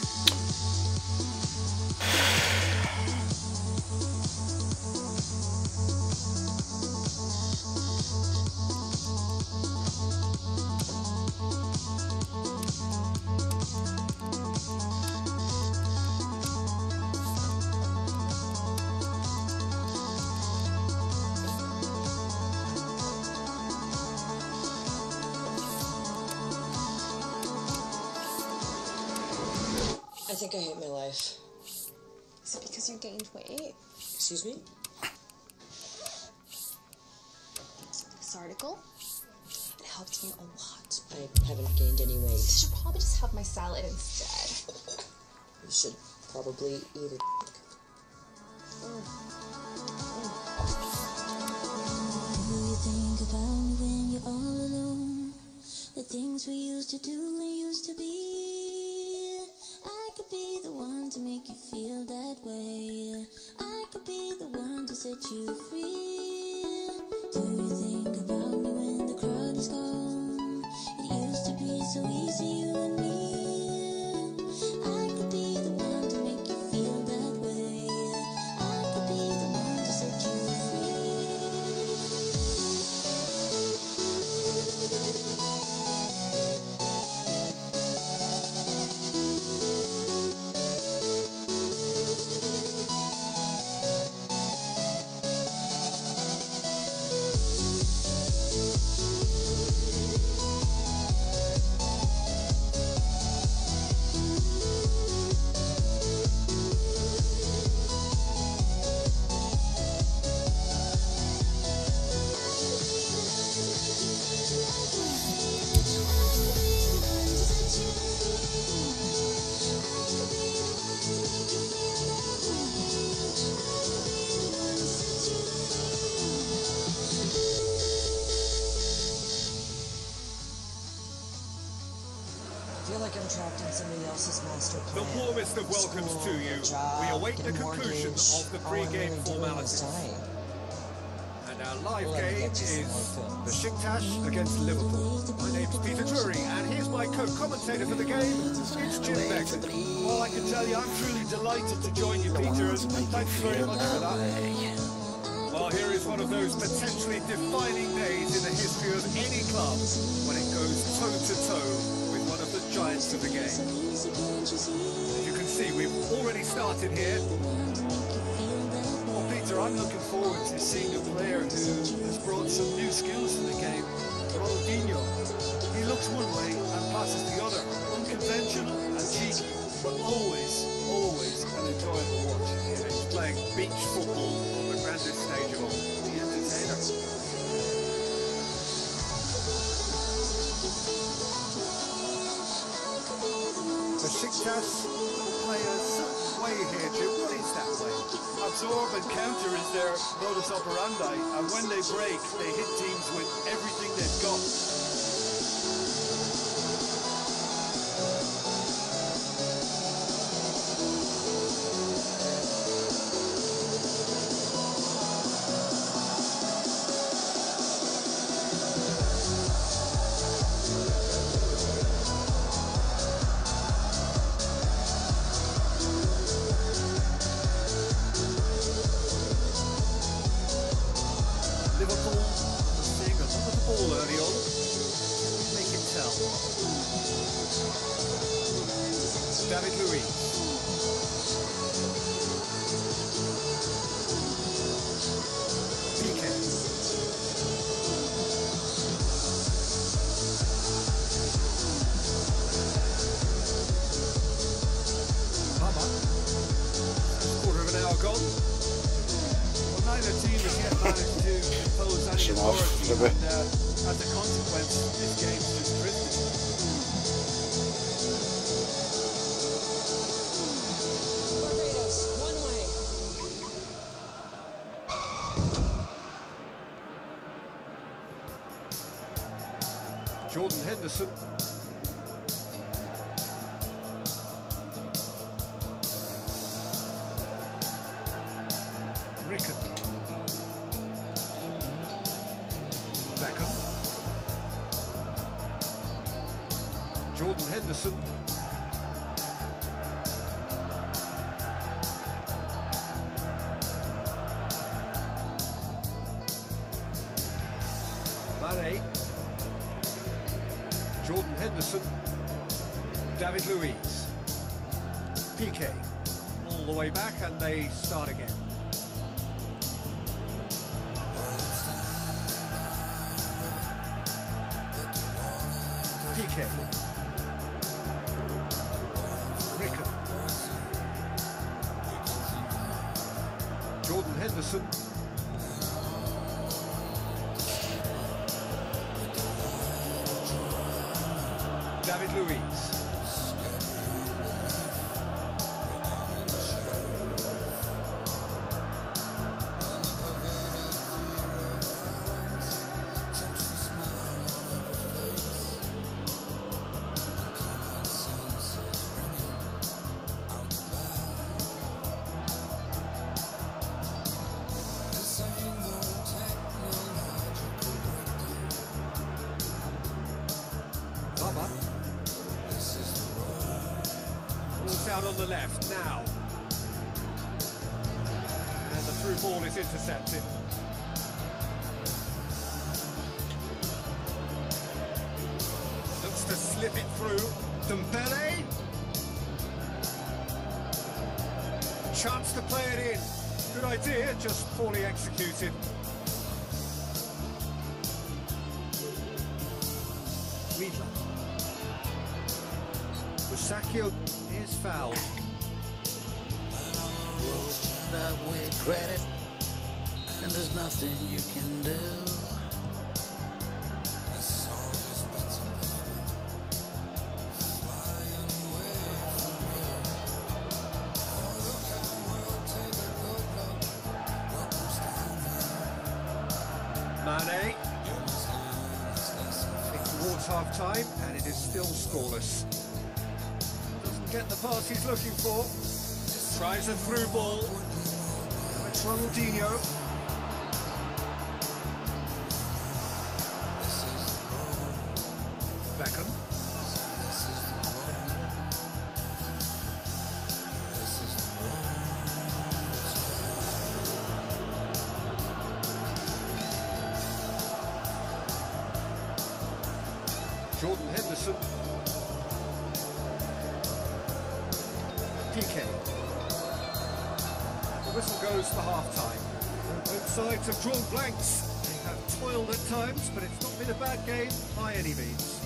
I think I hate my life. Is it because you gained weight? Excuse me? This article? It helped me a lot. I haven't gained any You weight. should probably just have my salad instead. You should probably eat it. Do you think about me when you're all alone? The things we used to do and used to be. I could be the one to make you feel that way. I could be the one to set you free. Do you think about me when the crowd is gone? It used to be so easy, you and me. I could be the one to make you feel that way. I could be the one to set you free. I feel like I'm trapped in somebody else's master The plan. warmest of welcomes to you. Job, We await the get a conclusion mortgage. of the All I'm pre-game really doing is formalities. dying. And our live Well, let me game get you some is more films. Besiktas against Liverpool. My name's Peter Drury, and here's my co-commentator for the game. It's Jim Beckford. Well, I can tell you, I'm truly delighted to join you, Peter, and thank you very much for that. Well, here is one of those potentially defining days in the history of any club when it goes toe-to-toe with one of the giants of the game. As you can see, we've already started here. Well, Peter, I'm looking forward to seeing a player who has brought some new skills to the game. Ronaldinho. He looks one way and passes the other. Unconventional and cheeky, but always an enjoyable watch. Yeah, he's playing beach football on the grandest stage of all. The entertainer. Besiktas play a certain way here, Jim. What is that way? Absorb and counter is their modus operandi, and when they break, they hit teams with everything they've got. Liverpool seeing a lot of the ball early on. Make it tell. David Luiz. Piqué. Baba. Quarter of an hour gone. Well, neither team has yet managed to impose any Push him off authority, a bit. and as a consequence, this game's just drifted. Barbados, one way. Jordan Henderson. Rickon. Beckham. Jordan Henderson. Mane. Jordan Henderson. David Luiz. PK. All the way back and they start again. PK. Rickon. Jordan Henderson. David Luiz. Out on the left now, and the through ball is intercepted. Looks to slip it through. Dembele, chance to play it in. Good idea, just poorly executed. Wiedler. Sakio is fouled. Rolled up with credit, and there's nothing you can do. Mane. Towards half time, and it is still scoreless. Get the pass he's looking for. Tries a through ball. It's Ronaldinho. Beckham. Jordan Henderson. PK. The whistle goes for half-time. Both sides have drawn blanks. They have toiled at times, but it's not been a bad game by any means.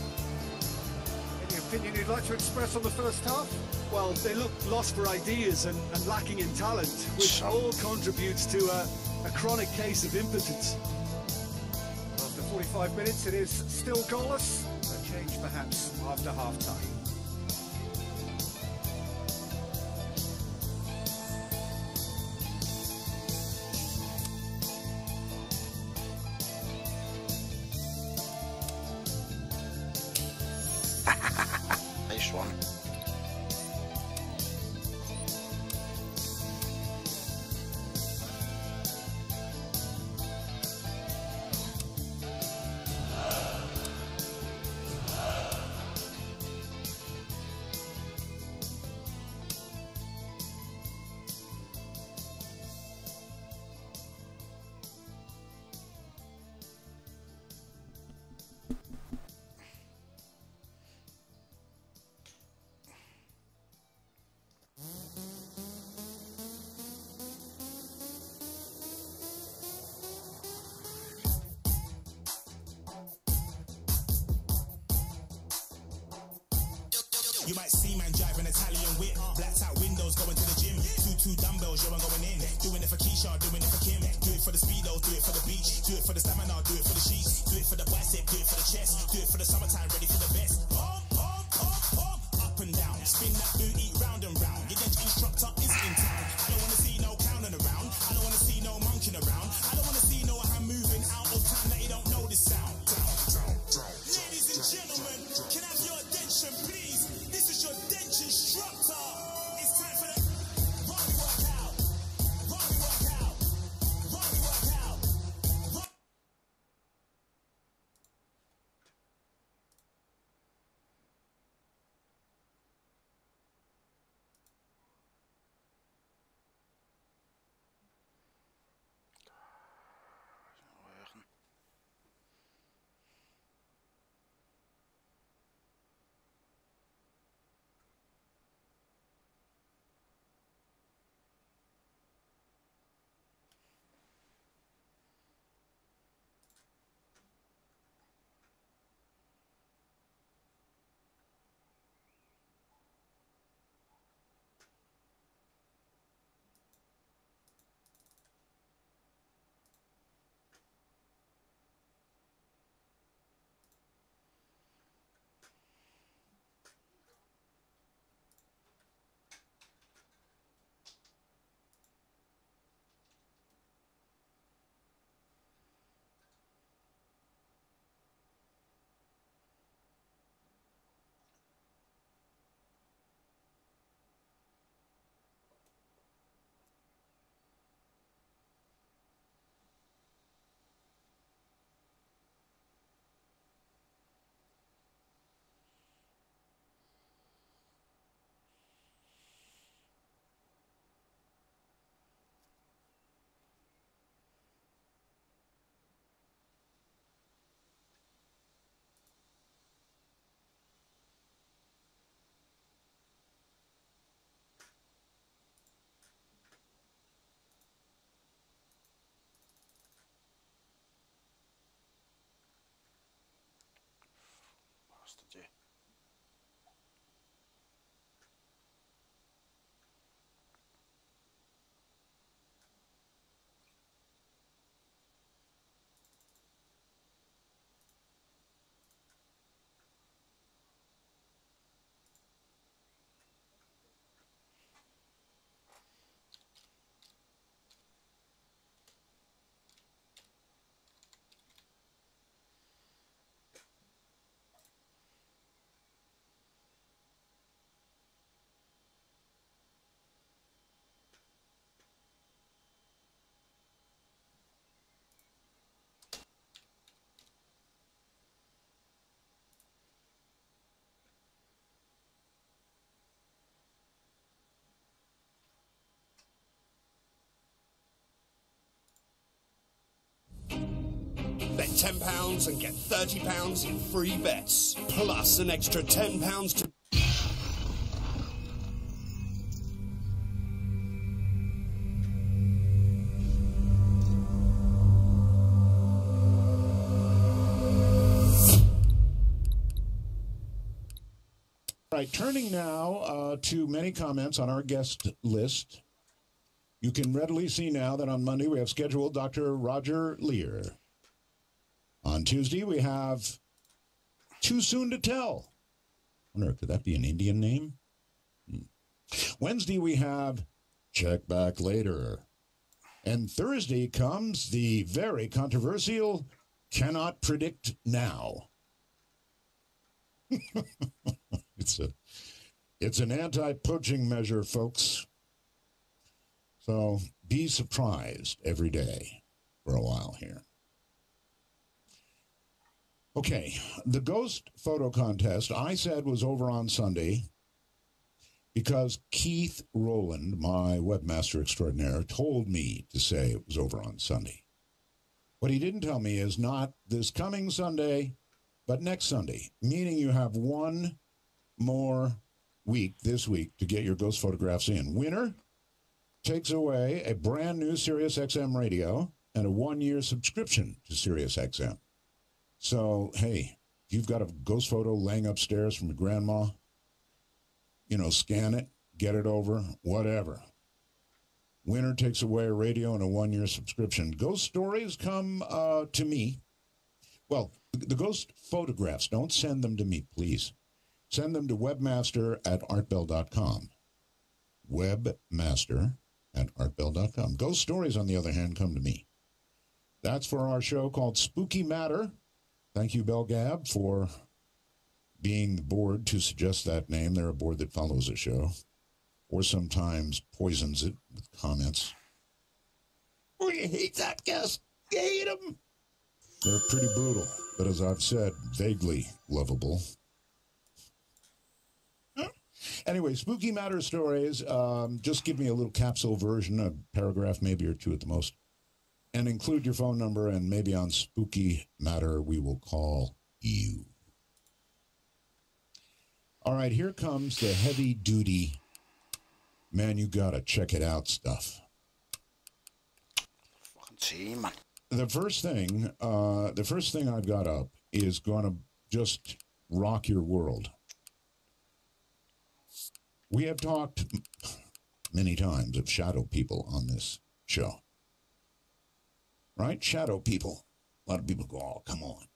Any opinion you'd like to express on the first half? Well, they look lost for ideas and lacking in talent, which all contributes to a chronic case of impotence. After 45 minutes, it is still goalless. A change perhaps after half-time. Nice one. You might see man driving Italian whip, blacked out windows, going to the gym. Two dumbbells, yo, I'm going in. Doing it for Keisha, doing it for Kim. Do it for the speedo, do it for the beach. Do it for the stamina, do it for the sheets. Do it for the bicep, do it for the chest. Do it for the summertime, ready for the best. Pump, pump, pump, pump, up and down. Spin that booty round and round. Your dental instructor is in town. I don't wanna see no clowning around. I don't wanna see no monkeying around. I don't wanna see no hand moving out of town that you don't know this sound. Ladies and gentlemen. Måste ju. Bet £10 and get £30 in free bets, plus an extra £10 to... Right, turning now to many comments on our guest list. You can readily see now that on Monday we have scheduled Dr. Roger Lear. On Tuesday we have Too Soon to Tell. I wonder, could that be an Indian name? Wednesday we have Check Back Later. And Thursday comes the very controversial Cannot Predict Now. It's an anti-poaching measure, folks. So be surprised every day for a while here. Okay, the ghost photo contest I said was over on Sunday because Keith Rowland, my webmaster extraordinaire, told me to say it was over on Sunday. What he didn't tell me is not this coming Sunday, but next Sunday, meaning you have one more week this week to get your ghost photographs in. Winner takes away a brand new Sirius XM radio and a 1-year subscription to Sirius XM. So, hey, if you've got a ghost photo laying upstairs from your grandma, you know, scan it, get it over, whatever. Winner takes away a radio and a 1-year subscription. Ghost stories come to me. Well, the ghost photographs, don't send them to me, please. Send them to webmaster@artbell.com. Webmaster@artbell.com. Ghost stories, on the other hand, come to me. That's for our show called Spooky Matter. Thank you, Bell Gab, for being the board to suggest that name. They're a board that follows the show, or sometimes poisons it with comments. Oh, you hate that guest. You hate him. They're pretty brutal, but as I've said, vaguely lovable. Anyway, Spooky Matter stories. Just give me a little capsule version, a paragraph maybe or two at the most, and include your phone number, and maybe on Spooky Matter we will call you. All right, here comes the heavy-duty, man, you gotta check it out stuff. Fucking see, man. The first thing I've got up is going to just rock your world. We have talked many times of shadow people on this show. Right? Shadow people. A lot of people go, oh, come on.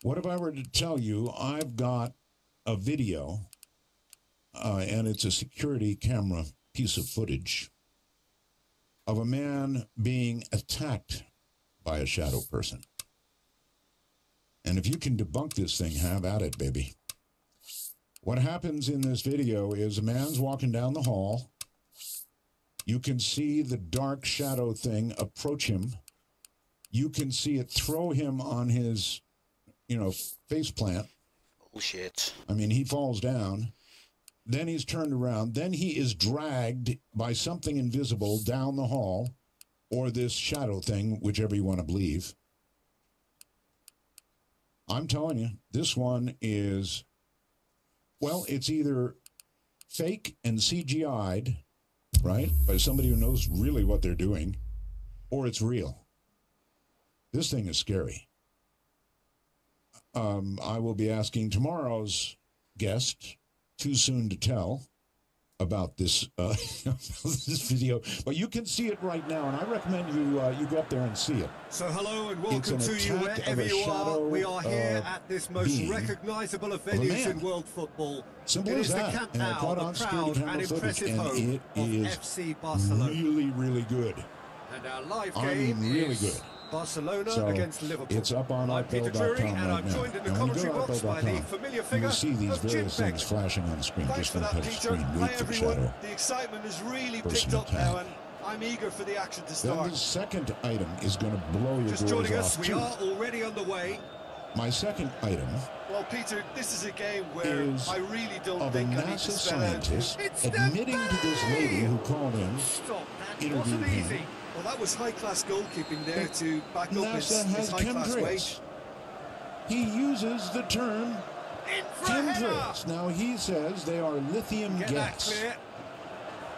What if I were to tell you I've got a video, and it's a security camera piece of footage, of a man being attacked by a shadow person. And if you can debunk this thing, have at it, baby. What happens in this video is a man's walking down the hall. You can see the dark shadow thing approach him. You can see it throw him on his, face plant. Oh, shit. I mean, he falls down. Then he's turned around. Then he is dragged by something invisible down the hall, or this shadow thing, whichever you want to believe. I'm telling you, this one is, well, it's either fake and CGI'd, right, by somebody who knows really what they're doing, or it's real. This thing is scary. I will be asking tomorrow's guest, too soon to tell, about this this video. But you can see it right now, and I recommend you you go up there and see it. So hello and welcome It's an to you attack wherever of a you are. shadow, We are here at this most being recognisable of of a venues man. in world football. Simple It as is the that. Camp And I Nou, caught the on security proud camera and footage, impressive and home it of is FC Barcelona. really, really good. And our live I game mean, really is good. Barcelona So against Liverpool. it's up on I'm Peter artbell.com Drury, and right I'm now. joined in the And when you commentary go to box by the artbell.com, familiar you figure will see these of Jim various things Begley. flashing on the screen. Thanks Just for going to that, touch the Peter. screen, Hi, wait for the everyone. shadow. The excitement has really Person picked up attack. now, and I'm eager for the action to Then start. the second item is going to blow your Just doors joining off us, we too. are already on the way. My second item Well, Peter, this is a game where is I really don't of a think I need NASA to spell out. scientist It's admitting to this lady who called in, Stop that. interviewed Wasn't him. easy. Well, that was high-class goalkeeping there to back up NASA his has high-class weight. chemtrails. He uses the term In for a header. chemtrails. Now he says they are lithium Get that gas. clear.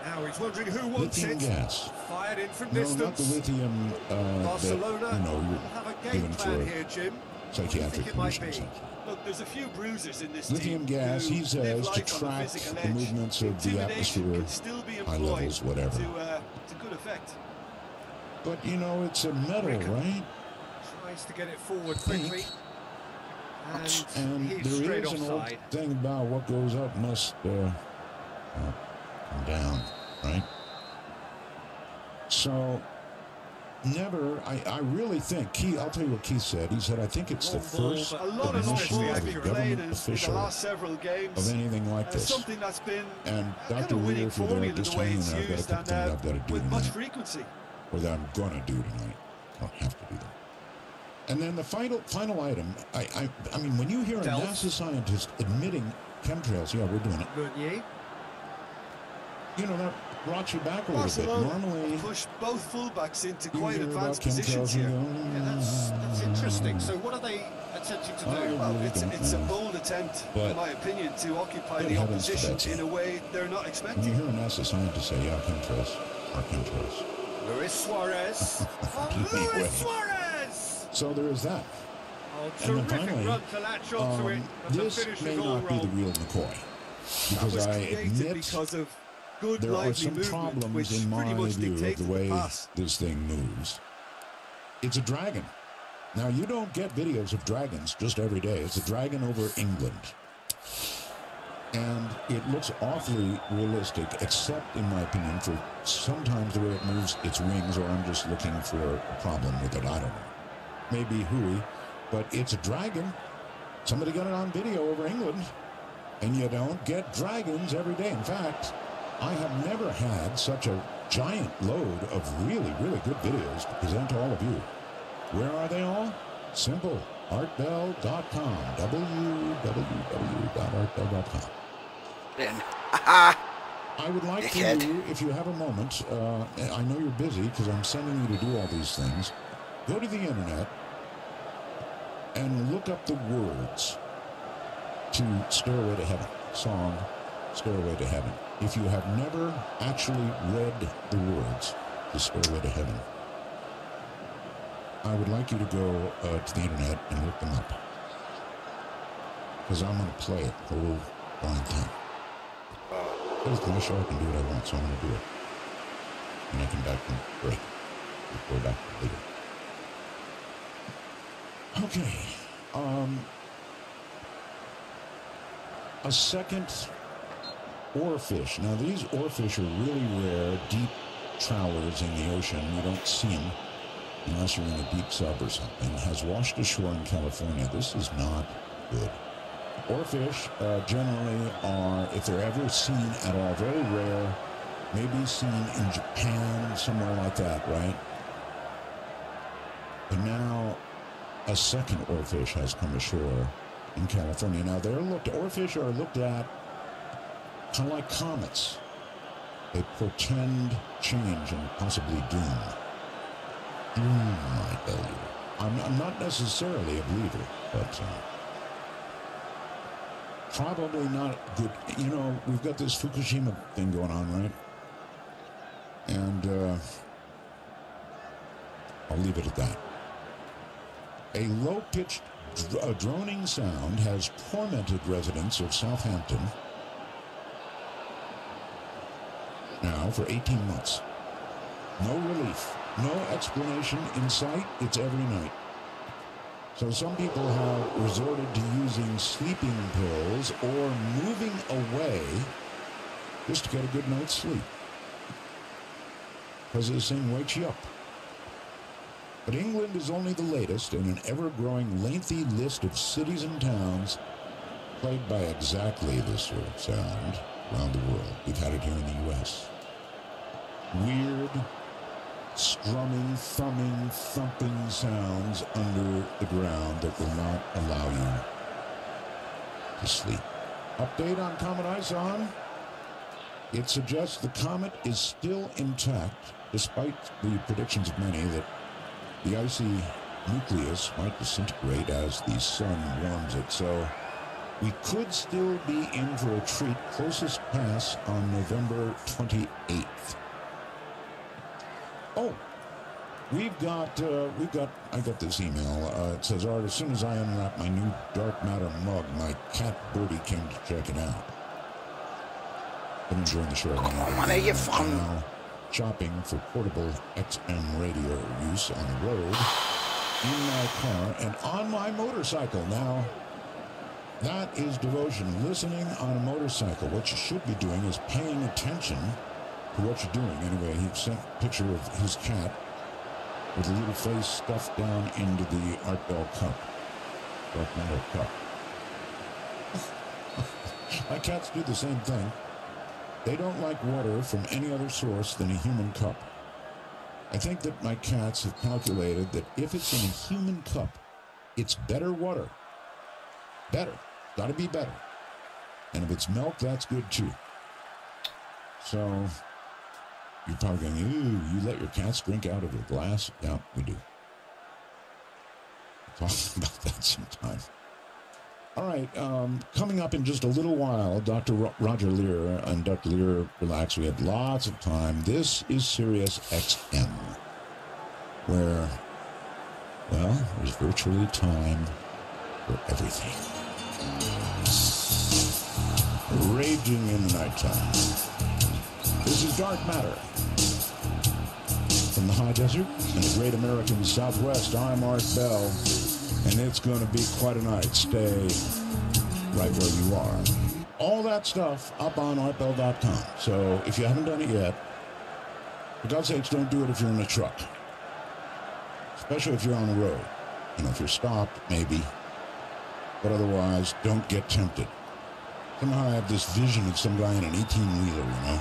Now he's wondering who wants Lithium it. gas. Fired in from No, distance. not the lithium Barcelona that, will you're have a game given plan for here, Jim. psychiatric What do you think it might condition or be? something. Look, there's a few bruisers in this Lithium team gas, who he live says, to life on a track physical the edge. movements of the Intimidation atmosphere, can still be high employed levels, whatever. to good effect. But, you know, it's a metal, right? Tries to get it forward quickly. And he's there straight is an old offside. thing about what goes up must come down, right? So, never, I really think, Keith, I'll tell you what Keith said. He said, I think it's the first A lot of admission balls of a been played government in the official last several games. of anything like this. Something that's been And kind Dr. of Weir, winning if you're there, formula just the way hang in it's there. I've got a used couple and things I've got to do with much tonight, frequency. or that I'm going to do tonight. I don't have to do that. And then the final item, I mean, when you hear a NASA scientist admitting chemtrails, yeah, we're doing it. Meunier. You know, that rocks you back a little Barcelona bit. Normally, push both fullbacks into you quite hear about advanced positions chemtrails here. and you go, That's interesting. So what are they attempting to do? Well, really it's don't a know. bold attempt, But in my opinion, to occupy good the heavens to opposition Betsy. in a way they're not when you expecting. hear a NASA scientist say, yeah, chemtrails are chemtrails. Luis Suarez. Anyway. Luis Suarez! So there is that. Oh, And then terrific finally, run to latch onto it. And to this finish may the goal not be the roll. real McCoy. That Because was I created admit because of good there are lively some movement, problems which in pretty my much view of dictated the way pass. this thing moves. It's a dragon. Now, you don't get videos of dragons just every day. It's a dragon over England. And it looks awfully realistic, except, in my opinion, for sometimes the way it moves its wings, or I'm just looking for a problem with it. I don't know. Maybe hooey, but it's a dragon. Somebody got it on video over England. And you don't get dragons every day. In fact, I have never had such a giant load of really, really good videos to present to all of you. Where are they all? Simple. Artbell.com. www.artbell.com. I would like for you, if you have a moment, I know you're busy because I'm sending you to do all these things. Go to the internet and look up the words to Stairway to Heaven, song Stairway to Heaven. If you have never actually read the words to Stairway to Heaven, I would like you to go to the internet and look them up. Because I'm going to play it the whole darn thing. It's my show, I can do what I want, so I'm going to do it. And I come back from break. We'll go back later. Okay. A second oarfish. Now, these oarfish are really rare, deep trawlers in the ocean. You don't see them unless you're in a deep sub or something. Has washed ashore in California. This is not good. Oarfish generally are, if they're ever seen at all, very rare, maybe seen in Japan, somewhere like that, right? But now a second oarfish has come ashore in California. Now, oarfish are looked at kind of like comets. They portend change and possibly doom. Doom, I tell you. I'm not necessarily a believer, but probably not good. You know, we've got this Fukushima thing going on, right? And I'll leave it at that. A low-pitched A droning sound has tormented residents of Southampton now for 18 months. No relief, no explanation in sight. It's every night. So some people have resorted to using sleeping pills or moving away just to get a good night's sleep, because this thing wakes you up. But England is only the latest in an ever-growing lengthy list of cities and towns plagued by exactly this sort of sound around the world. We've had it here in the U.S. Weird, strumming, thumbing, thumping sounds under the ground that will not allow you to sleep. Update on Comet Ison. It suggests the comet is still intact, despite the predictions of many that the icy nucleus might disintegrate as the sun warms it. So we could still be in for a treat. Closest pass on November 28th. Oh, I got this email. It says, Art, as soon as I unwrapped my new dark matter mug, my cat Birdie came to check it out. Been enjoying the show. Now shopping for portable XM radio use on the road, in my car, and on my motorcycle. Now, that is devotion. Listening on a motorcycle. What you should be doing is paying attention to what you're doing. Anyway, he sent a picture of his cat with a little face stuffed down into the Art Bell cup. Dark Matter cup. My cats do the same thing. They don't like water from any other source than a human cup. I think that my cats have calculated that if it's in a human cup, it's better water. Better. Got to be better. And if it's milk, that's good too. So, you're probably going, ooh, you let your cats drink out of a glass? Yeah, we do. We'll talk about that sometime. All right, coming up in just a little while, Dr. Roger Lear, and Dr. Lear, relax, we have lots of time. This is Sirius XM, where, well, there's virtually time for everything. Raging in the nighttime. This is Dark Matter. From the high desert and the great American Southwest, I'm Art Bell. And it's going to be quite a night. Stay right where you are. All that stuff up on artbell.com. So if you haven't done it yet, for God's sakes, don't do it if you're in a truck. Especially if you're on the road. You know, if you're stopped, maybe. But otherwise, don't get tempted. Somehow I have this vision of some guy in an 18-wheeler, you know,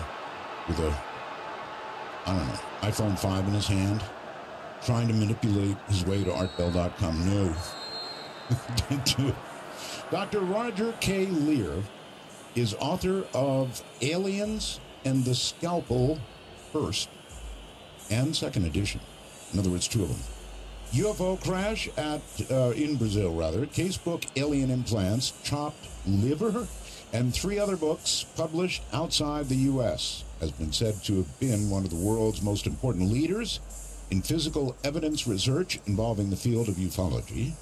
with a, I don't know, iPhone 5 in his hand, trying to manipulate his way to artbell.com. No. Don't do it. Dr. Roger K. Lear is author of Aliens and the Scalpel First and Second Edition. In other words, two of them. UFO Crash in Brazil, rather. Casebook Alien Implants, Chopped Liver, and 3 other books published outside the U.S. Has been said to have been one of the world's most important leaders in physical evidence research involving the field of ufology.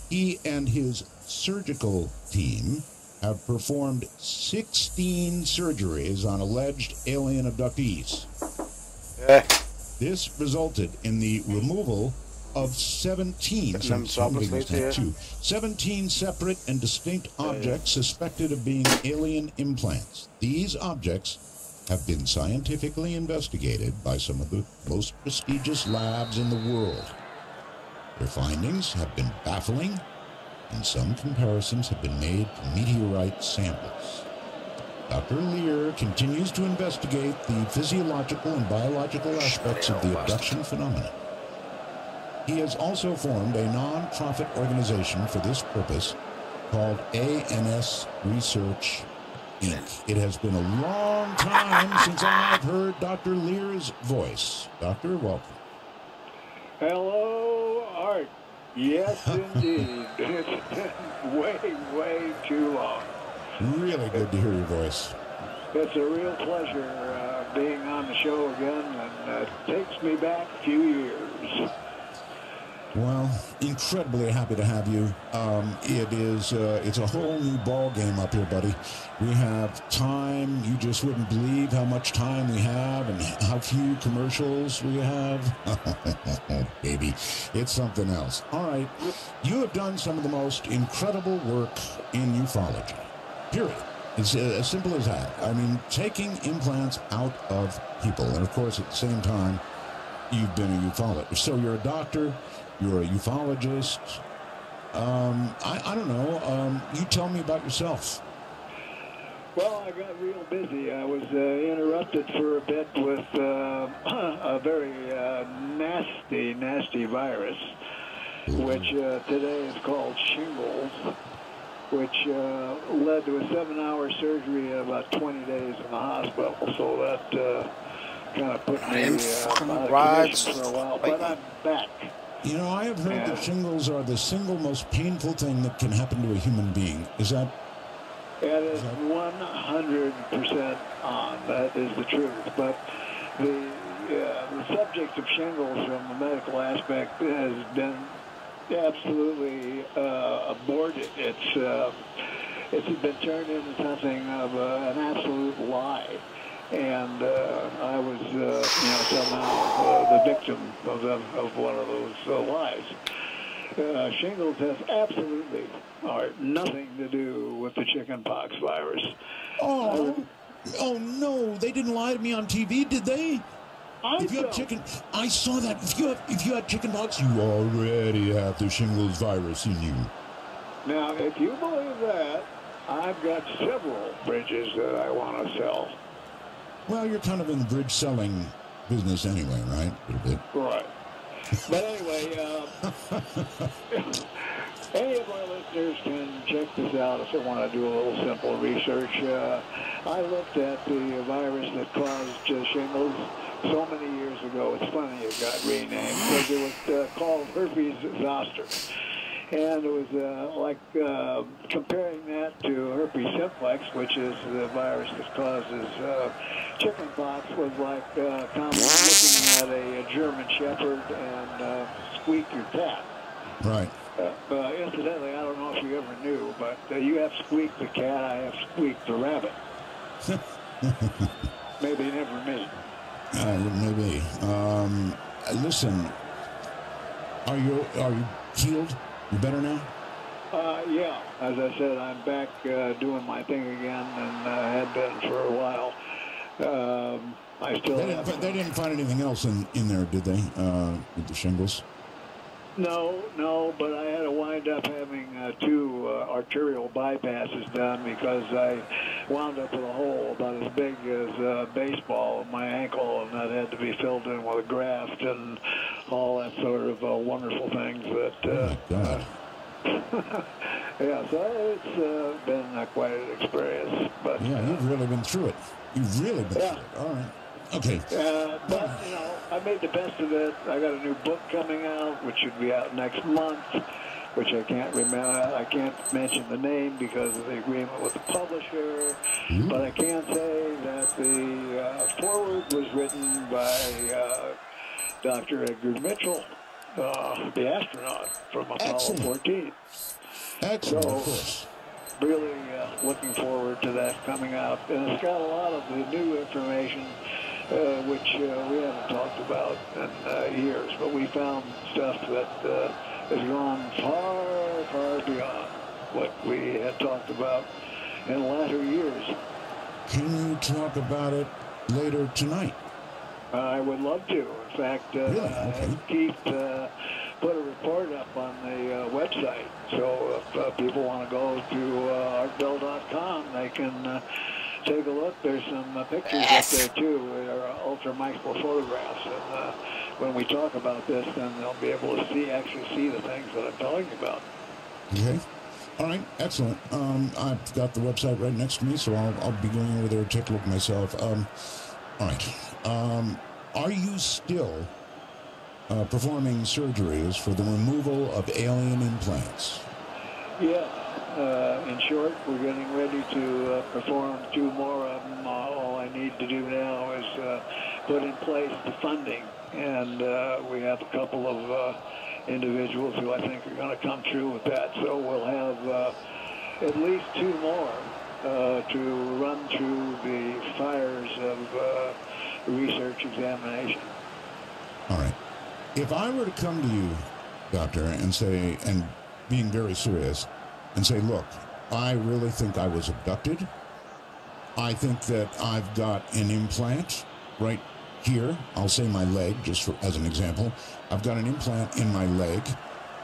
He and his surgical team have performed 16 surgeries on alleged alien abductees. This resulted in the removal of 17 separate and distinct objects suspected of being alien implants. These objects have been scientifically investigated by some of the most prestigious labs in the world. Their findings have been baffling, and some comparisons have been made to meteorite samples. Dr. Lear continues to investigate the physiological and biological aspects of the abduction phenomenon. He has also formed a non-profit organization for this purpose called ANS Research Inc. It has been a long time since I've heard Dr. Lear's voice. Doctor, welcome. Hello, Art. Yes, indeed. It's been way, way too long. Really good to hear your voice. It's a real pleasure being on the show again, and it takes me back a few years. Well, incredibly happy to have you. It's a whole new ball game up here, buddy. We have time. You just wouldn't believe how much time we have and how few commercials we have. Oh, baby, it's something else. All right, you have done some of the most incredible work in ufology. Period. It's as simple as that. I mean, taking implants out of people, and of course, at the same time, you've been a ufologist. So you're a doctor. You're a ufologist. I don't know. You tell me about yourself. Well, I got real busy. I was interrupted for a bit with a very nasty virus, which today is called shingles, which led to a 7-hour surgery and about 20 days in the hospital. So that kind of put me out of commission for a while. But I'm back. You know, I have heard that shingles are the single most painful thing that can happen to a human being. Is that? It is 100% on. That is the truth. But the subject of shingles from the medical aspect has been absolutely aborted. It's been turned into something of an absolute lie. And I was, somehow the victim of one of those lies. Shingles has absolutely nothing to do with the chickenpox virus. Oh no! They didn't lie to me on TV, did they? If you have I saw that. If you had chickenpox, you already have the shingles virus in you. Now, if you believe that, I've got several bridges that I want to sell. Well, you're kind of in the bridge selling business anyway, right? A little bit. Right. But anyway, any of our listeners can check this out if they want to do a little simple research. I looked at the virus that caused shingles so many years ago. It's funny it got renamed because it was called herpes zoster. And it was like comparing that to herpes simplex, which is the virus that causes chickenpox, was like looking at a German Shepherd and Squeak your cat. Right. Incidentally, I don't know if you ever knew, but you have Squeak the cat, I have Squeak the rabbit. Maybe never me. Maybe. Listen, are you healed? You better now? Yeah. As I said, I'm back doing my thing again, and had been for a while. I still. They didn't find anything else in there, did they? With the shingles? No, but I had to wind up having 2 arterial bypasses done because I wound up with a hole about as big as a baseball in my ankle, and that had to be filled in with a graft and all that sort of wonderful things that... oh, my God. Yeah, so it's been quite an experience. But yeah, you've really been through it. You've really been through it. All right. Okay. But, I made the best of it. I got a new book coming out, which should be out next month, which I can't remember. I can't mention the name because of the agreement with the publisher. Mm-hmm. But I can say that the foreword was written by Dr. Edgar Mitchell, the astronaut from Apollo 14. Excellent, so, of course. Really looking forward to that coming out. And it's got a lot of the new information which we haven't talked about in years, but we found stuff that has gone far beyond what we had talked about in latter years. Can you talk about it later tonight? I would love to. In fact, really? Okay. Keith put a report up on the website, so if people want to go to artbell.com, they can take a look. There's some pictures up there too. They're ultra micro photographs, and when we talk about this, then they'll be able to actually see the things that I'm talking about. Okay. All right. Excellent. I've got the website right next to me, so I'll be going over there to take a look myself. All right. Are you still performing surgeries for the removal of alien implants? Yeah. In short, we're getting ready to perform 2 more of them. All I need to do now is put in place the funding, and we have a couple of individuals who I think are going to come through with that. So we'll have at least 2 more to run through the fires of research examination. All right. If I were to come to you, Doctor, and say, and being very serious, and say, look, I really think I was abducted. I think that I've got an implant right here. I'll say my leg, just as an example. I've got an implant in my leg.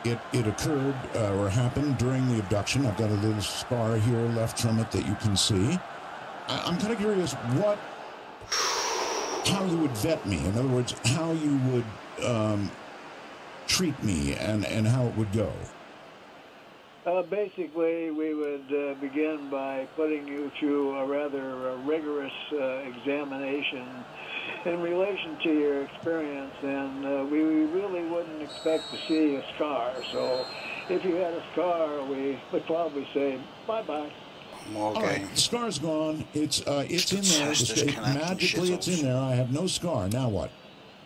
It occurred or happened during the abduction. I've got a little scar here left from it that you can see. I'm kind of curious how you would vet me. In other words, how you would treat me and how it would go. Basically, we would begin by putting you through a rather rigorous examination in relation to your experience, and we really wouldn't expect to see a scar. So if you had a scar, we would probably say, bye-bye. Okay. All right, the scar's gone. It's in there. Magically, it's in there. I have no scar. Now what?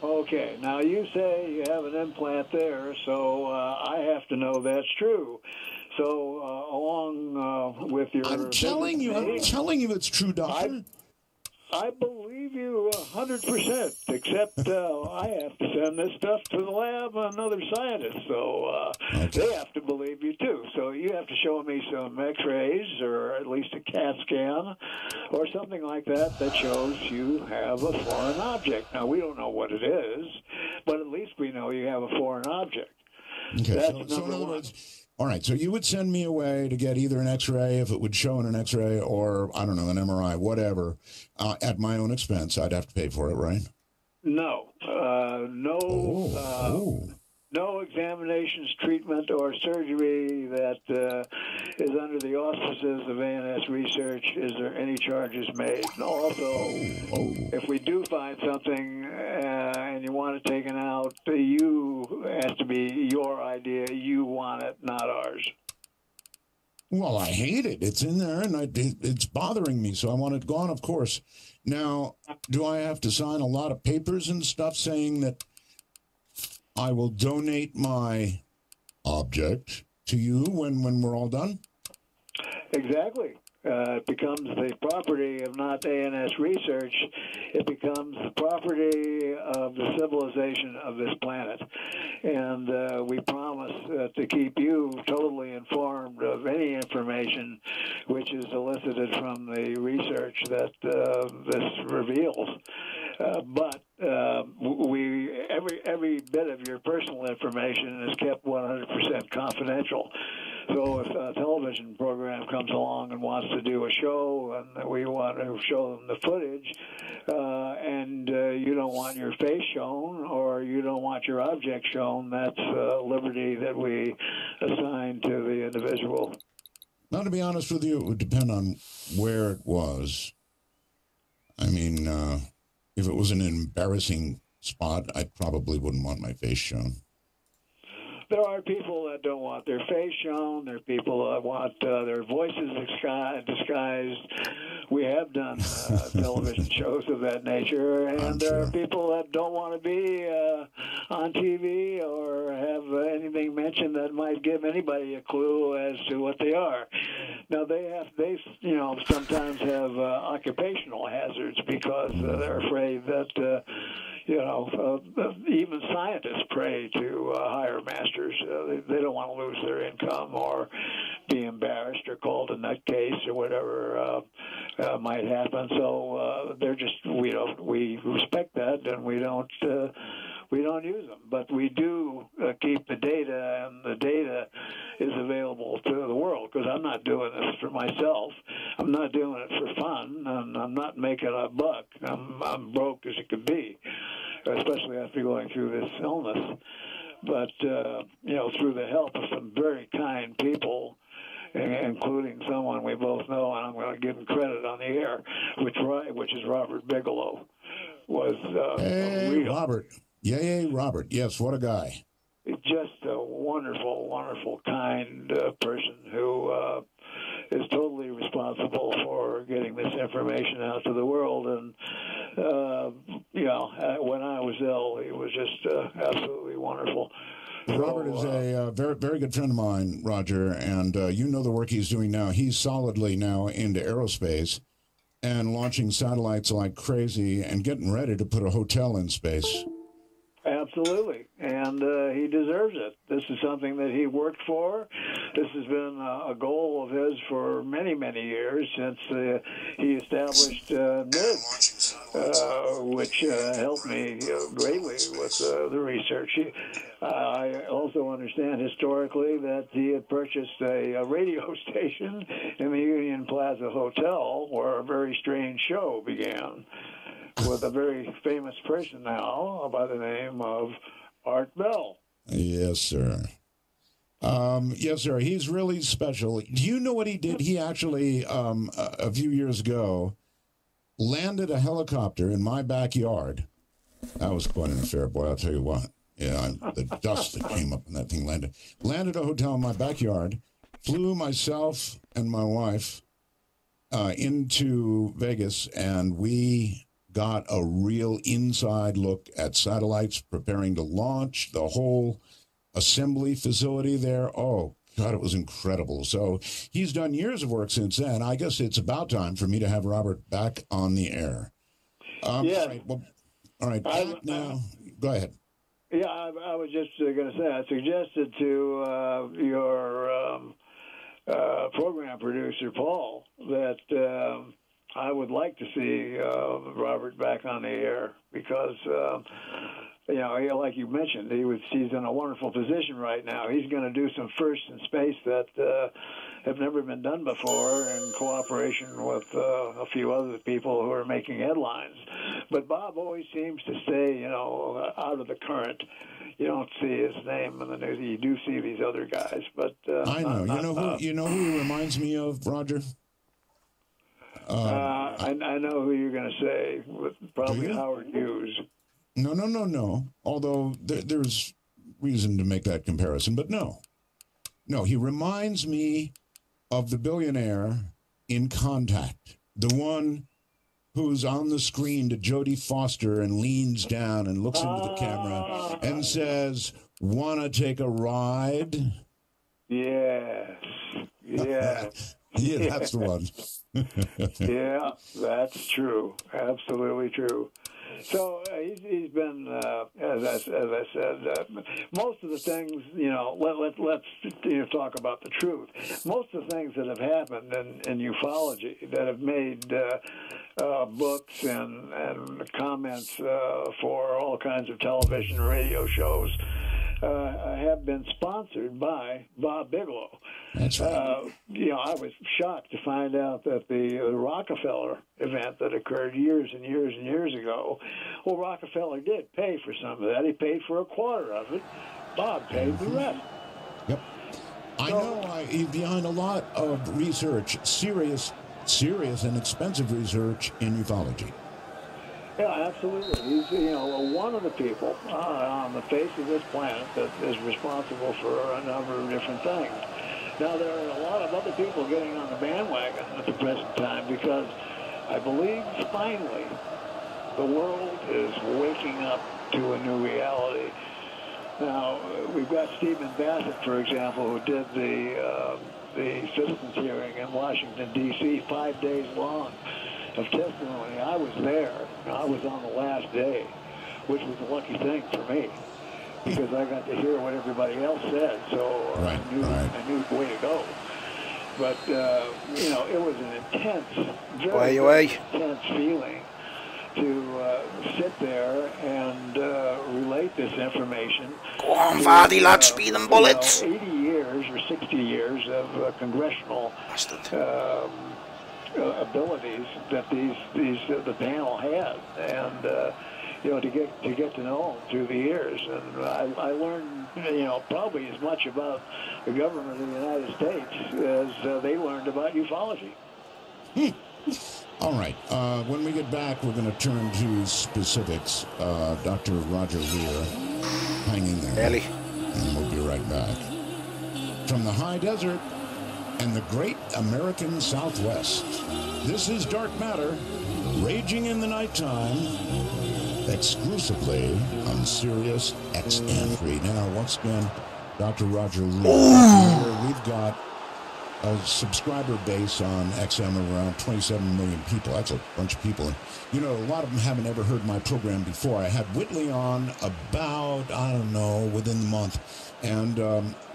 Okay, now you say you have an implant there, so I have to know that's true. So along with your... I'm telling you it's true, Doctor. I believe you 100%, except I have to send this stuff to the lab and another scientist, so they have to believe you too. So you have to show me some x-rays or at least a CAT scan or something like that that shows you have a foreign object. Now, we don't know what it is, but at least we know you have a foreign object. Okay, so in other words... All right, so you would send me away to get either an X-ray, if it would show in an X-ray, or, I don't know, an MRI, whatever, at my own expense. I'd have to pay for it, right? No. No examinations, treatment, or surgery that is under the auspices of ANS Research is there any charges made. And also, if we do find something and you want it taken out, it has to be your idea. You want it, not ours. Well, I hate it. It's in there, and it's bothering me, so I want it gone, of course. Now, do I have to sign a lot of papers and stuff saying that I will donate my object to you when we're all done? Exactly. It becomes the property of not ANS Research. It becomes the property of the civilization of this planet. And we promise to keep you totally informed of any information which is elicited from the research that this reveals. But every bit of your personal information is kept 100% confidential. So if a television program comes along and wants to do a show, and we want to show them the footage, and you don't want your face shown or you don't want your object shown, that's liberty that we assign to the individual. Now, to be honest with you, it would depend on where it was. I mean, if it was an embarrassing spot, I probably wouldn't want my face shown. There are people that don't want their face shown. There are people that want their voices disguised. We have done television shows of that nature, and there are people that don't want to be on TV or have anything mentioned that might give anybody a clue as to what they are. Now they sometimes have occupational hazards because they're afraid that. Even scientists pray to higher masters. They don't want to lose their income or be embarrassed or called a nutcase or whatever might happen. So we respect that, and we don't use them. But we do keep the data, and the data is available to the world, because I'm not doing this for myself. I'm not doing it for fun, and I'm not making a buck. I'm broke as it could be, especially after going through this illness. But, through the help of some very kind people, including someone we both know, and I'm going to give him credit on the air, which is Robert Bigelow, was Robert. Yay, Robert. Yes, what a guy. Just a wonderful, wonderful, kind person who is totally responsible for getting this information out to the world. And when I was ill, he was just absolutely wonderful. Robert is a very, very good friend of mine, Roger, and you know the work he's doing now. He's solidly now into aerospace and launching satellites like crazy and getting ready to put a hotel in space. Absolutely, and he deserves it. This is something that he worked for. This has been a goal of his for many, many years since he established NID, which helped me greatly with the research. I also understand historically that he had purchased a radio station in the Union Plaza Hotel where a very strange show began, with a very famous person now by the name of Art Bell. Yes, sir. Yes, sir. He's really special. Do you know what he did? He actually, a few years ago, landed a helicopter in my backyard. That was quite an affair, boy, I'll tell you what. Yeah, the dust that came up when that thing landed. Landed a hotel in my backyard, flew myself and my wife into Vegas, and we got a real inside look at satellites preparing to launch, the whole assembly facility there. Oh, God, it was incredible. So he's done years of work since then. I guess it's about time for me to have Robert back on the air. Yeah. All right, back now. Go ahead. Yeah, I was just going to say, I suggested to your program producer, Paul, that I would like to see Robert back on the air because, like you mentioned, he's in a wonderful position right now. He's going to do some firsts in space that have never been done before in cooperation with a few other people who are making headlines. But Bob always seems to stay, out of the current. You don't see his name in the news. You do see these other guys, but I know. You know who he reminds me of, Roger? I know who you're going to say. Probably Howard Hughes. No. Although there's reason to make that comparison, but no. He reminds me of the billionaire in Contact, the one who's on the screen to Jodie Foster and leans down and looks into the camera and says, "Wanna take a ride?" Yes. Yeah, that's the one. Yeah, that's true. Absolutely true. So he's been, as I said, most of the things, let's talk about the truth. Most of the things that have happened in ufology that have made books and comments for all kinds of television and radio shows have been sponsored by Bob Bigelow. That's right. I was shocked to find out that the Rockefeller event that occurred years and years and years ago, well, Rockefeller did pay for some of that. He paid for a quarter of it. Bob paid the rest. Yep. I know he's behind a lot of research, serious and expensive research in ufology. Yeah, absolutely. He's, one of the people on the face of this planet that is responsible for a number of different things. Now, there are a lot of other people getting on the bandwagon at the present time because I believe finally the world is waking up to a new reality. Now, we've got Stephen Bassett, for example, who did the citizens hearing in Washington, D.C., 5 days long of testimony. I was there. I was on the last day, which was a lucky thing for me because I got to hear what everybody else said, so I knew the way to go. But, it was an intense, very intense feeling to sit there and relate this information. Go on, Vardy, lad, speed and bullets. 80 years or 60 years of congressional abilities that the panel had, and to get to know them through the years, and I learned probably as much about the government of the United States as they learned about ufology. All right. When we get back, we're going to turn to specifics. Dr. Roger Weir, hanging there. Ellie. And we'll be right back. From the high desert and the great American Southwest. This is Dark Matter, raging in the nighttime, exclusively on Sirius XM3. Now, once again, Dr. Roger Lee. We've got a subscriber base on XM of around 27 million people. That's a bunch of people. You know, a lot of them haven't ever heard my program before. I had Whitley on about, I don't know, within the month. And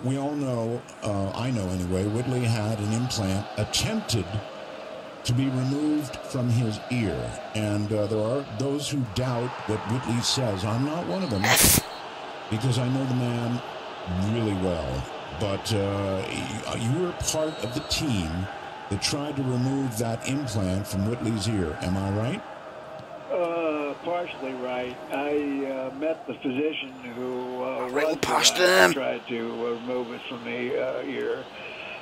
we all know, I know anyway, Whitley had an implant attempted to be removed from his ear. And there are those who doubt what Whitley says. I'm not one of them, because I know the man really well. But you were part of the team that tried to remove that implant from Whitley's ear. Am I right? Partially right. I met the physician who tried to remove it from the ear,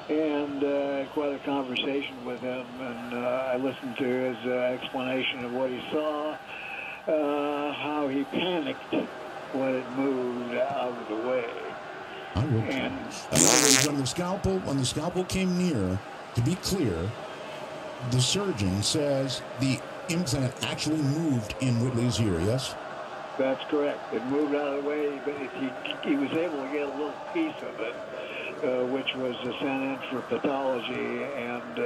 and had quite a conversation with him, and I listened to his explanation of what he saw, how he panicked when it moved out of the way. I will. And when the scalpel came near, to be clear, the surgeon says the implant actually moved in Whitley's ear, yes? That's correct. It moved out of the way, but he was able to get a little piece of it, which was sent in for pathology, and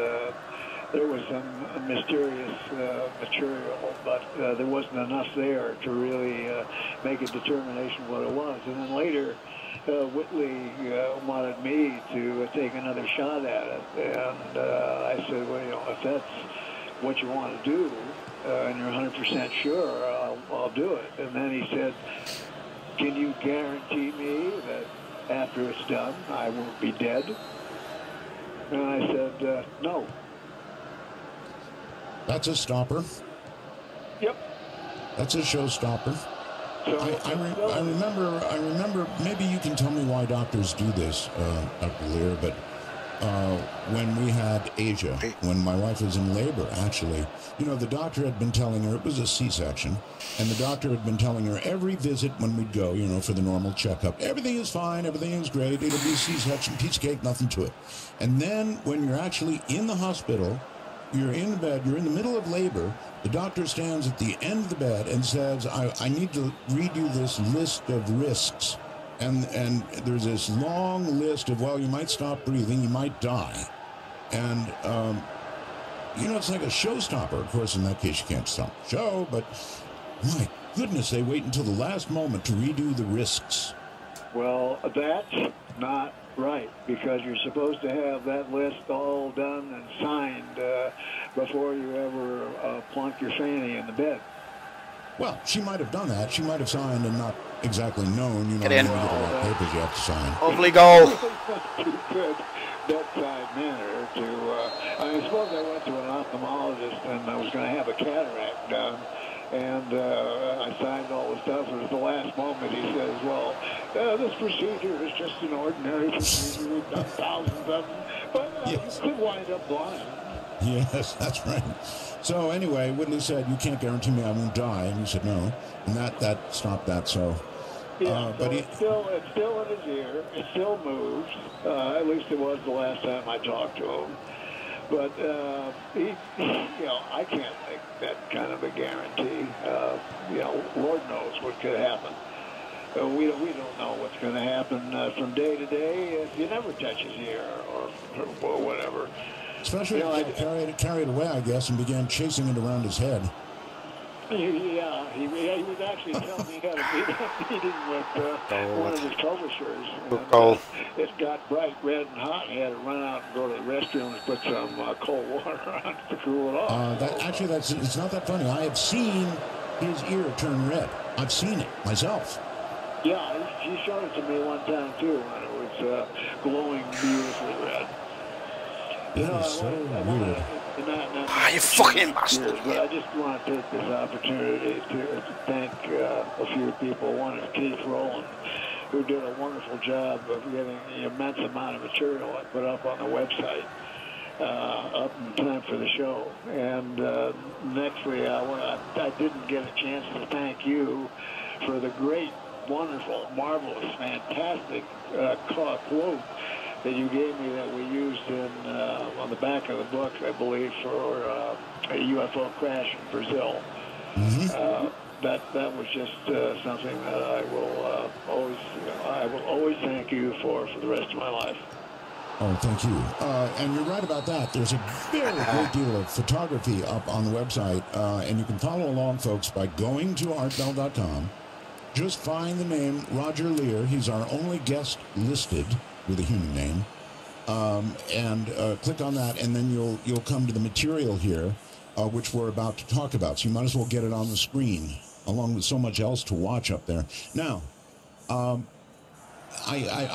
there was some mysterious material, but there wasn't enough there to really make a determination what it was. And then later, Whitley wanted me to take another shot at it, and I said, well, you know, if that's what you want to do, and you're 100% sure, I'll do it. And then he said, can you guarantee me that after it's done, I won't be dead? And I said, no. That's a stopper. Yep. That's a showstopper. So I remember, maybe you can tell me why doctors do this, Dr. Lear, but when we had Asia, when my wife was in labor, actually, you know, the doctor had been telling her, it was a C-section, and the doctor had been telling her every visit when we'd go, you know, for the normal checkup, everything is fine, everything is great, it'll be a C-section, piece of cake, nothing to it. And then when you're actually in the hospital, you're in bed, you're in the middle of labor, the doctor stands at the end of the bed and says, I need to read you this list of risks. And there's this long list of, well, you might stop breathing, you might die. And, you know, it's like a showstopper. Of course, in that case, you can't stop the show, but my goodness, they wait until the last moment to redo the risks. Well, that's not right, because you're supposed to have that list all done and signed before you ever plunk your fanny in the bed. Well, she might have done that. She might have signed and not exactly known, you know, Get in. you get a lot of papers you have to sign. Hopefully goal. Too good bedside manner to, I suppose I went to an ophthalmologist and I was going to have a cataract done, and I signed all the stuff, and at the last moment he says, well, this procedure is just an ordinary procedure, we've done thousands of them, but yes. You could wind up blind. Yes, that's right. So anyway, Whitley said, you can't guarantee me I won't die, and he said no, and that stopped that, so... Yeah, but it's still in his ear. It still moves. At least it was the last time I talked to him. But you know, I can't make that kind of a guarantee. You know, Lord knows what could happen. We don't know what's going to happen from day to day. You never touch his ear or whatever. Especially you know, if he got carried away, I guess, and began chasing it around his head. Yeah, he was actually telling me he had a meeting with one of his publishers. And, it got bright red and hot. He had to run out and go to the restroom and put some cold water on to cool it off. It's not that funny. I have seen his ear turn red. I've seen it myself. Yeah, he showed it to me one time too, when it was glowing beautifully red. It is so weird. You fucking bastard. But I just want to take this opportunity to thank a few people. One is Keith Rowland, who did a wonderful job of getting the immense amount of material I put up on the website up in time for the show. And nextly, I didn't get a chance to thank you for the great, wonderful, marvelous, fantastic quote that you gave me that we used in on the back of the book, I believe, for a UFO crash in Brazil. That was just something that I will always thank you for the rest of my life. Oh, thank you. And you're right about that. There's a very great deal of photography up on the website, and you can follow along, folks, by going to artbell.com. Just find the name Roger Lear. He's our only guest listed with a human name, and click on that, and then you'll come to the material here, which we're about to talk about. So you might as well get it on the screen, along with so much else to watch up there. Now, I'm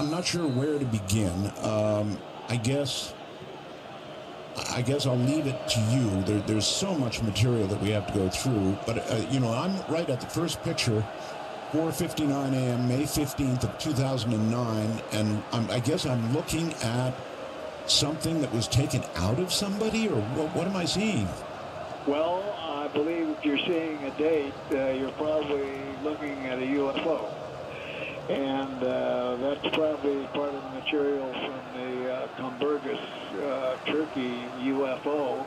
not sure where to begin. I guess I'll leave it to you. There's so much material that we have to go through, but I'm right at the first picture. 4:59 a.m., May 15th of 2009, and I guess I'm looking at something that was taken out of somebody, or what am I seeing? Well, I believe if you're seeing a date, you're probably looking at a UFO. And that's probably part of the material from the Convergys Turkey UFO,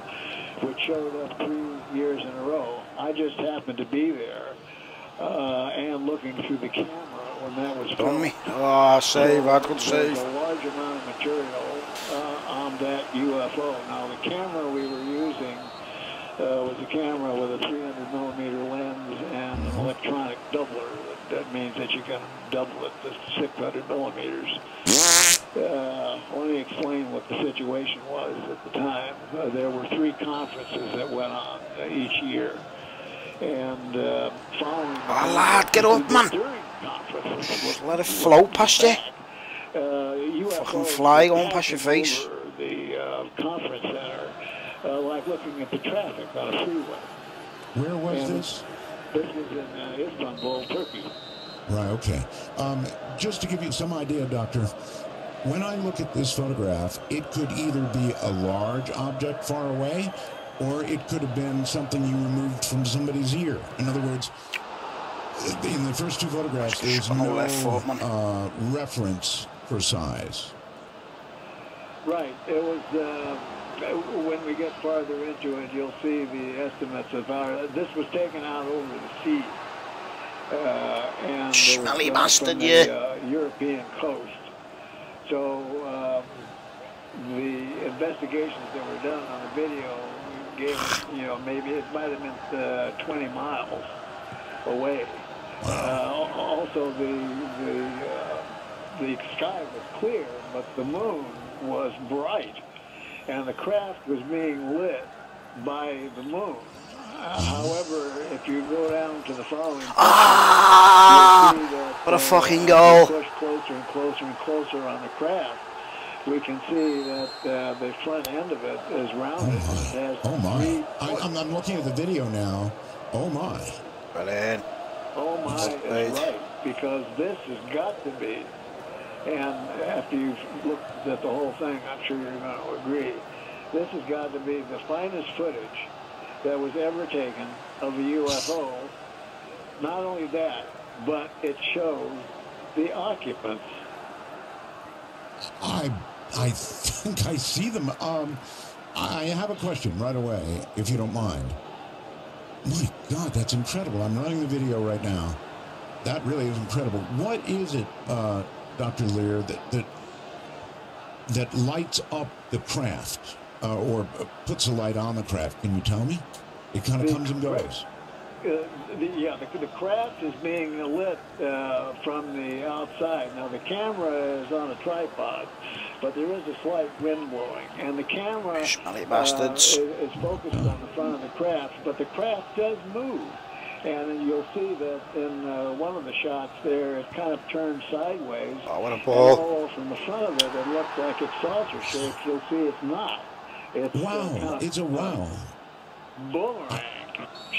which showed up 3 years in a row. I just happened to be there. And looking through the camera when that was filmed. Oh, save, I could save. There's a large amount of material on that UFO. Now, the camera we were using was a camera with a 300mm lens and an electronic doubler. That means that you can double it to 600mm. Let me explain what the situation was at the time. There were 3 conferences that went on each year. And following lad, get up, man. Just let it float past you. Fucking fly on past your face. The conference center, like looking at the traffic on a freeway. Where was this? This was in Istanbul, Turkey. Right, okay. Just to give you some idea, Doctor, when I look at this photograph, it could either be a large object far away, or it could have been something you removed from somebody's ear. In other words, in the first 2 photographs, there's no reference for size. Right. It was, when we get farther into it, you'll see the estimates of this was taken out over the sea. And smelly bastard, from the European coast. So the investigations that were done on the video gave, maybe it might have been 20 miles away. Also, the sky was clear, but the moon was bright, and the craft was being lit by the moon. However, if you go down to the following, you'll see that, what a fucking goal! Push closer and closer and closer on the craft. We can see that the front end of it is rounded. Oh my! I'm looking at the video now. Oh my! Brilliant. Oh my is right, because this has got to be. And after you've looked at the whole thing, I'm sure you're going to agree. This has got to be the finest footage that was ever taken of a UFO. Not only that, but it shows the occupants. I think I see them. I have a question right away, if you don't mind. My God, that's incredible. I'm running the video right now. That really is incredible. What is it, Dr. Lear, that lights up the craft, or puts a light on the craft? Can you tell me? It kind of comes and goes. The craft is being lit from the outside. Now, the camera is on a tripod, but there is a slight wind blowing, and the camera is focused on the front of the craft, but the craft does move. And you'll see that in one of the shots there, it kind of turns sideways. Oh, what a ball. And from the front of it, it looks like it's saucer shaped. You'll see it's not. It's wow, it's a wow. Boomerang.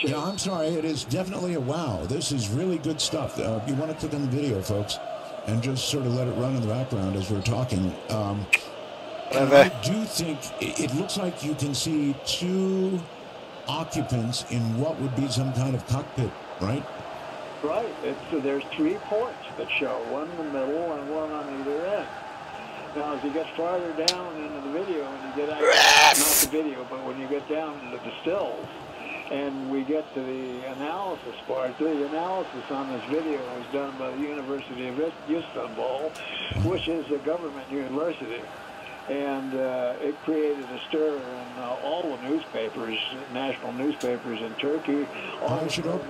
Yeah, I'm sorry. It is definitely a wow. This is really good stuff. You want to click on the video, folks, and just sort of let it run in the background as we're talking. And I do think it looks like you can see 2 occupants in what would be some kind of cockpit, right? Right. There's 3 ports that show, one in the middle and one on either end. Now, as you get farther down into the video, and you get not the video, but when you get down into the stills, and we get to the analysis part, the analysis on this video was done by the University of Istanbul, which is a government university. And it created a stir in all the newspapers, national newspapers in Turkey. I should hope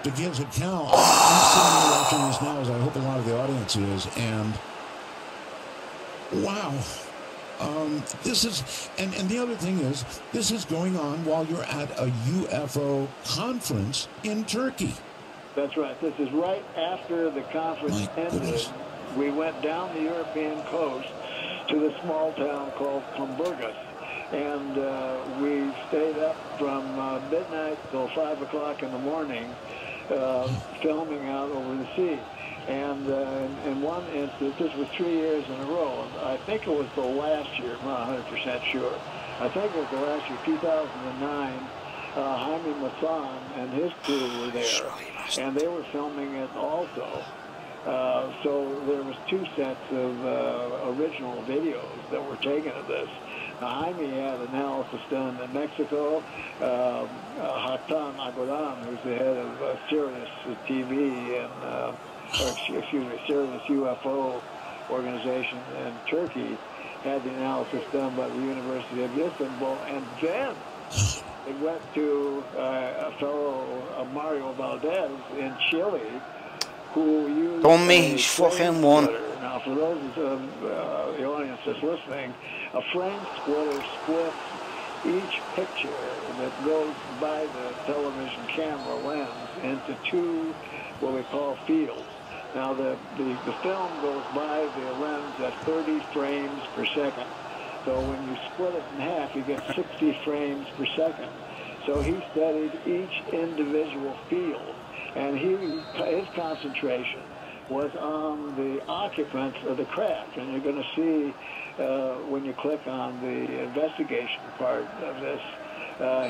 the kids at Cal. I'm sitting here watching this now, as I hope a lot of the audience is, and wow. This is, and the other thing is, this is going on while you're at a UFO conference in Turkey. That's right. This is right after the conference ended. We went down the European coast to the small town called Kumburgos, and we stayed up from midnight till 5 o'clock in the morning, filming out over the sea. And in one instance, this was 3 years in a row. I think it was the last year, I'm not 100% sure. I think it was the last year, 2009. Jaime Maussan and his crew were there, and they were filming it also. So there was 2 sets of original videos that were taken of this. Jaime had analysis done in Mexico. Hakan Agodan, who's the head of Sirius TV and Sirius UFO organization in Turkey, had the analysis done by the University of Istanbul, and then it went to a fellow, Mario Valdez in Chile, who used Tommy fucking won. Now, for those of the audience that's listening, a frame splitter splits each picture that goes by the television camera lens into 2 what we call fields. Now, the film goes by the lens at 30 frames per second. So when you split it in half, you get 60 frames per second. So he studied each individual field, and his concentration was on the occupants of the craft. And you're going to see when you click on the investigation part of this,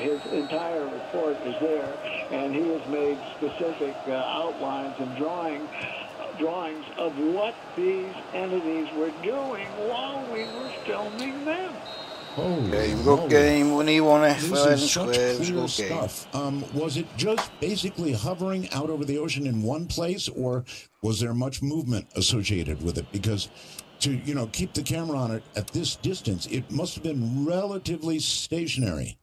his entire report is there, and he has made specific outlines and drawings of what these entities were doing while we were filming them. Game when he won it. This is such clear stuff. Was it just basically hovering out over the ocean in one place, or was there much movement associated with it? Because to keep the camera on it at this distance, it must have been relatively stationary.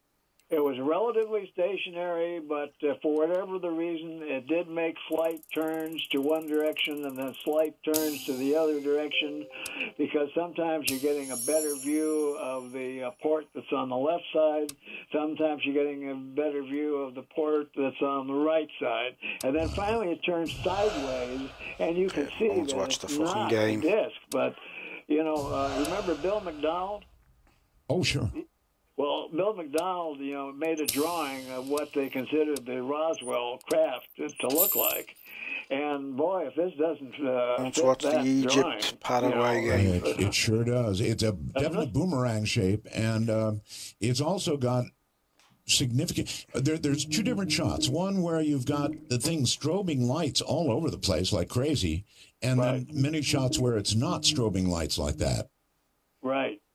It was relatively stationary, but for whatever the reason, it did make slight turns to one direction and then slight turns to the other direction, because sometimes you're getting a better view of the port that's on the left side. Sometimes you're getting a better view of the port that's on the right side. And then finally it turns sideways, and you can see that it's not a disc. But, remember Bill McDonald? Oh, sure. Well, Bill McDonald, made a drawing of what they considered the Roswell craft to look like. And boy, if this doesn't let's watch the Egypt Paraguay game. It sure does. It's a definite boomerang shape, and it's also got significant. There's 2 different shots. One where you've got the thing strobing lights all over the place like crazy, and then many shots where it's not strobing lights like that. Right.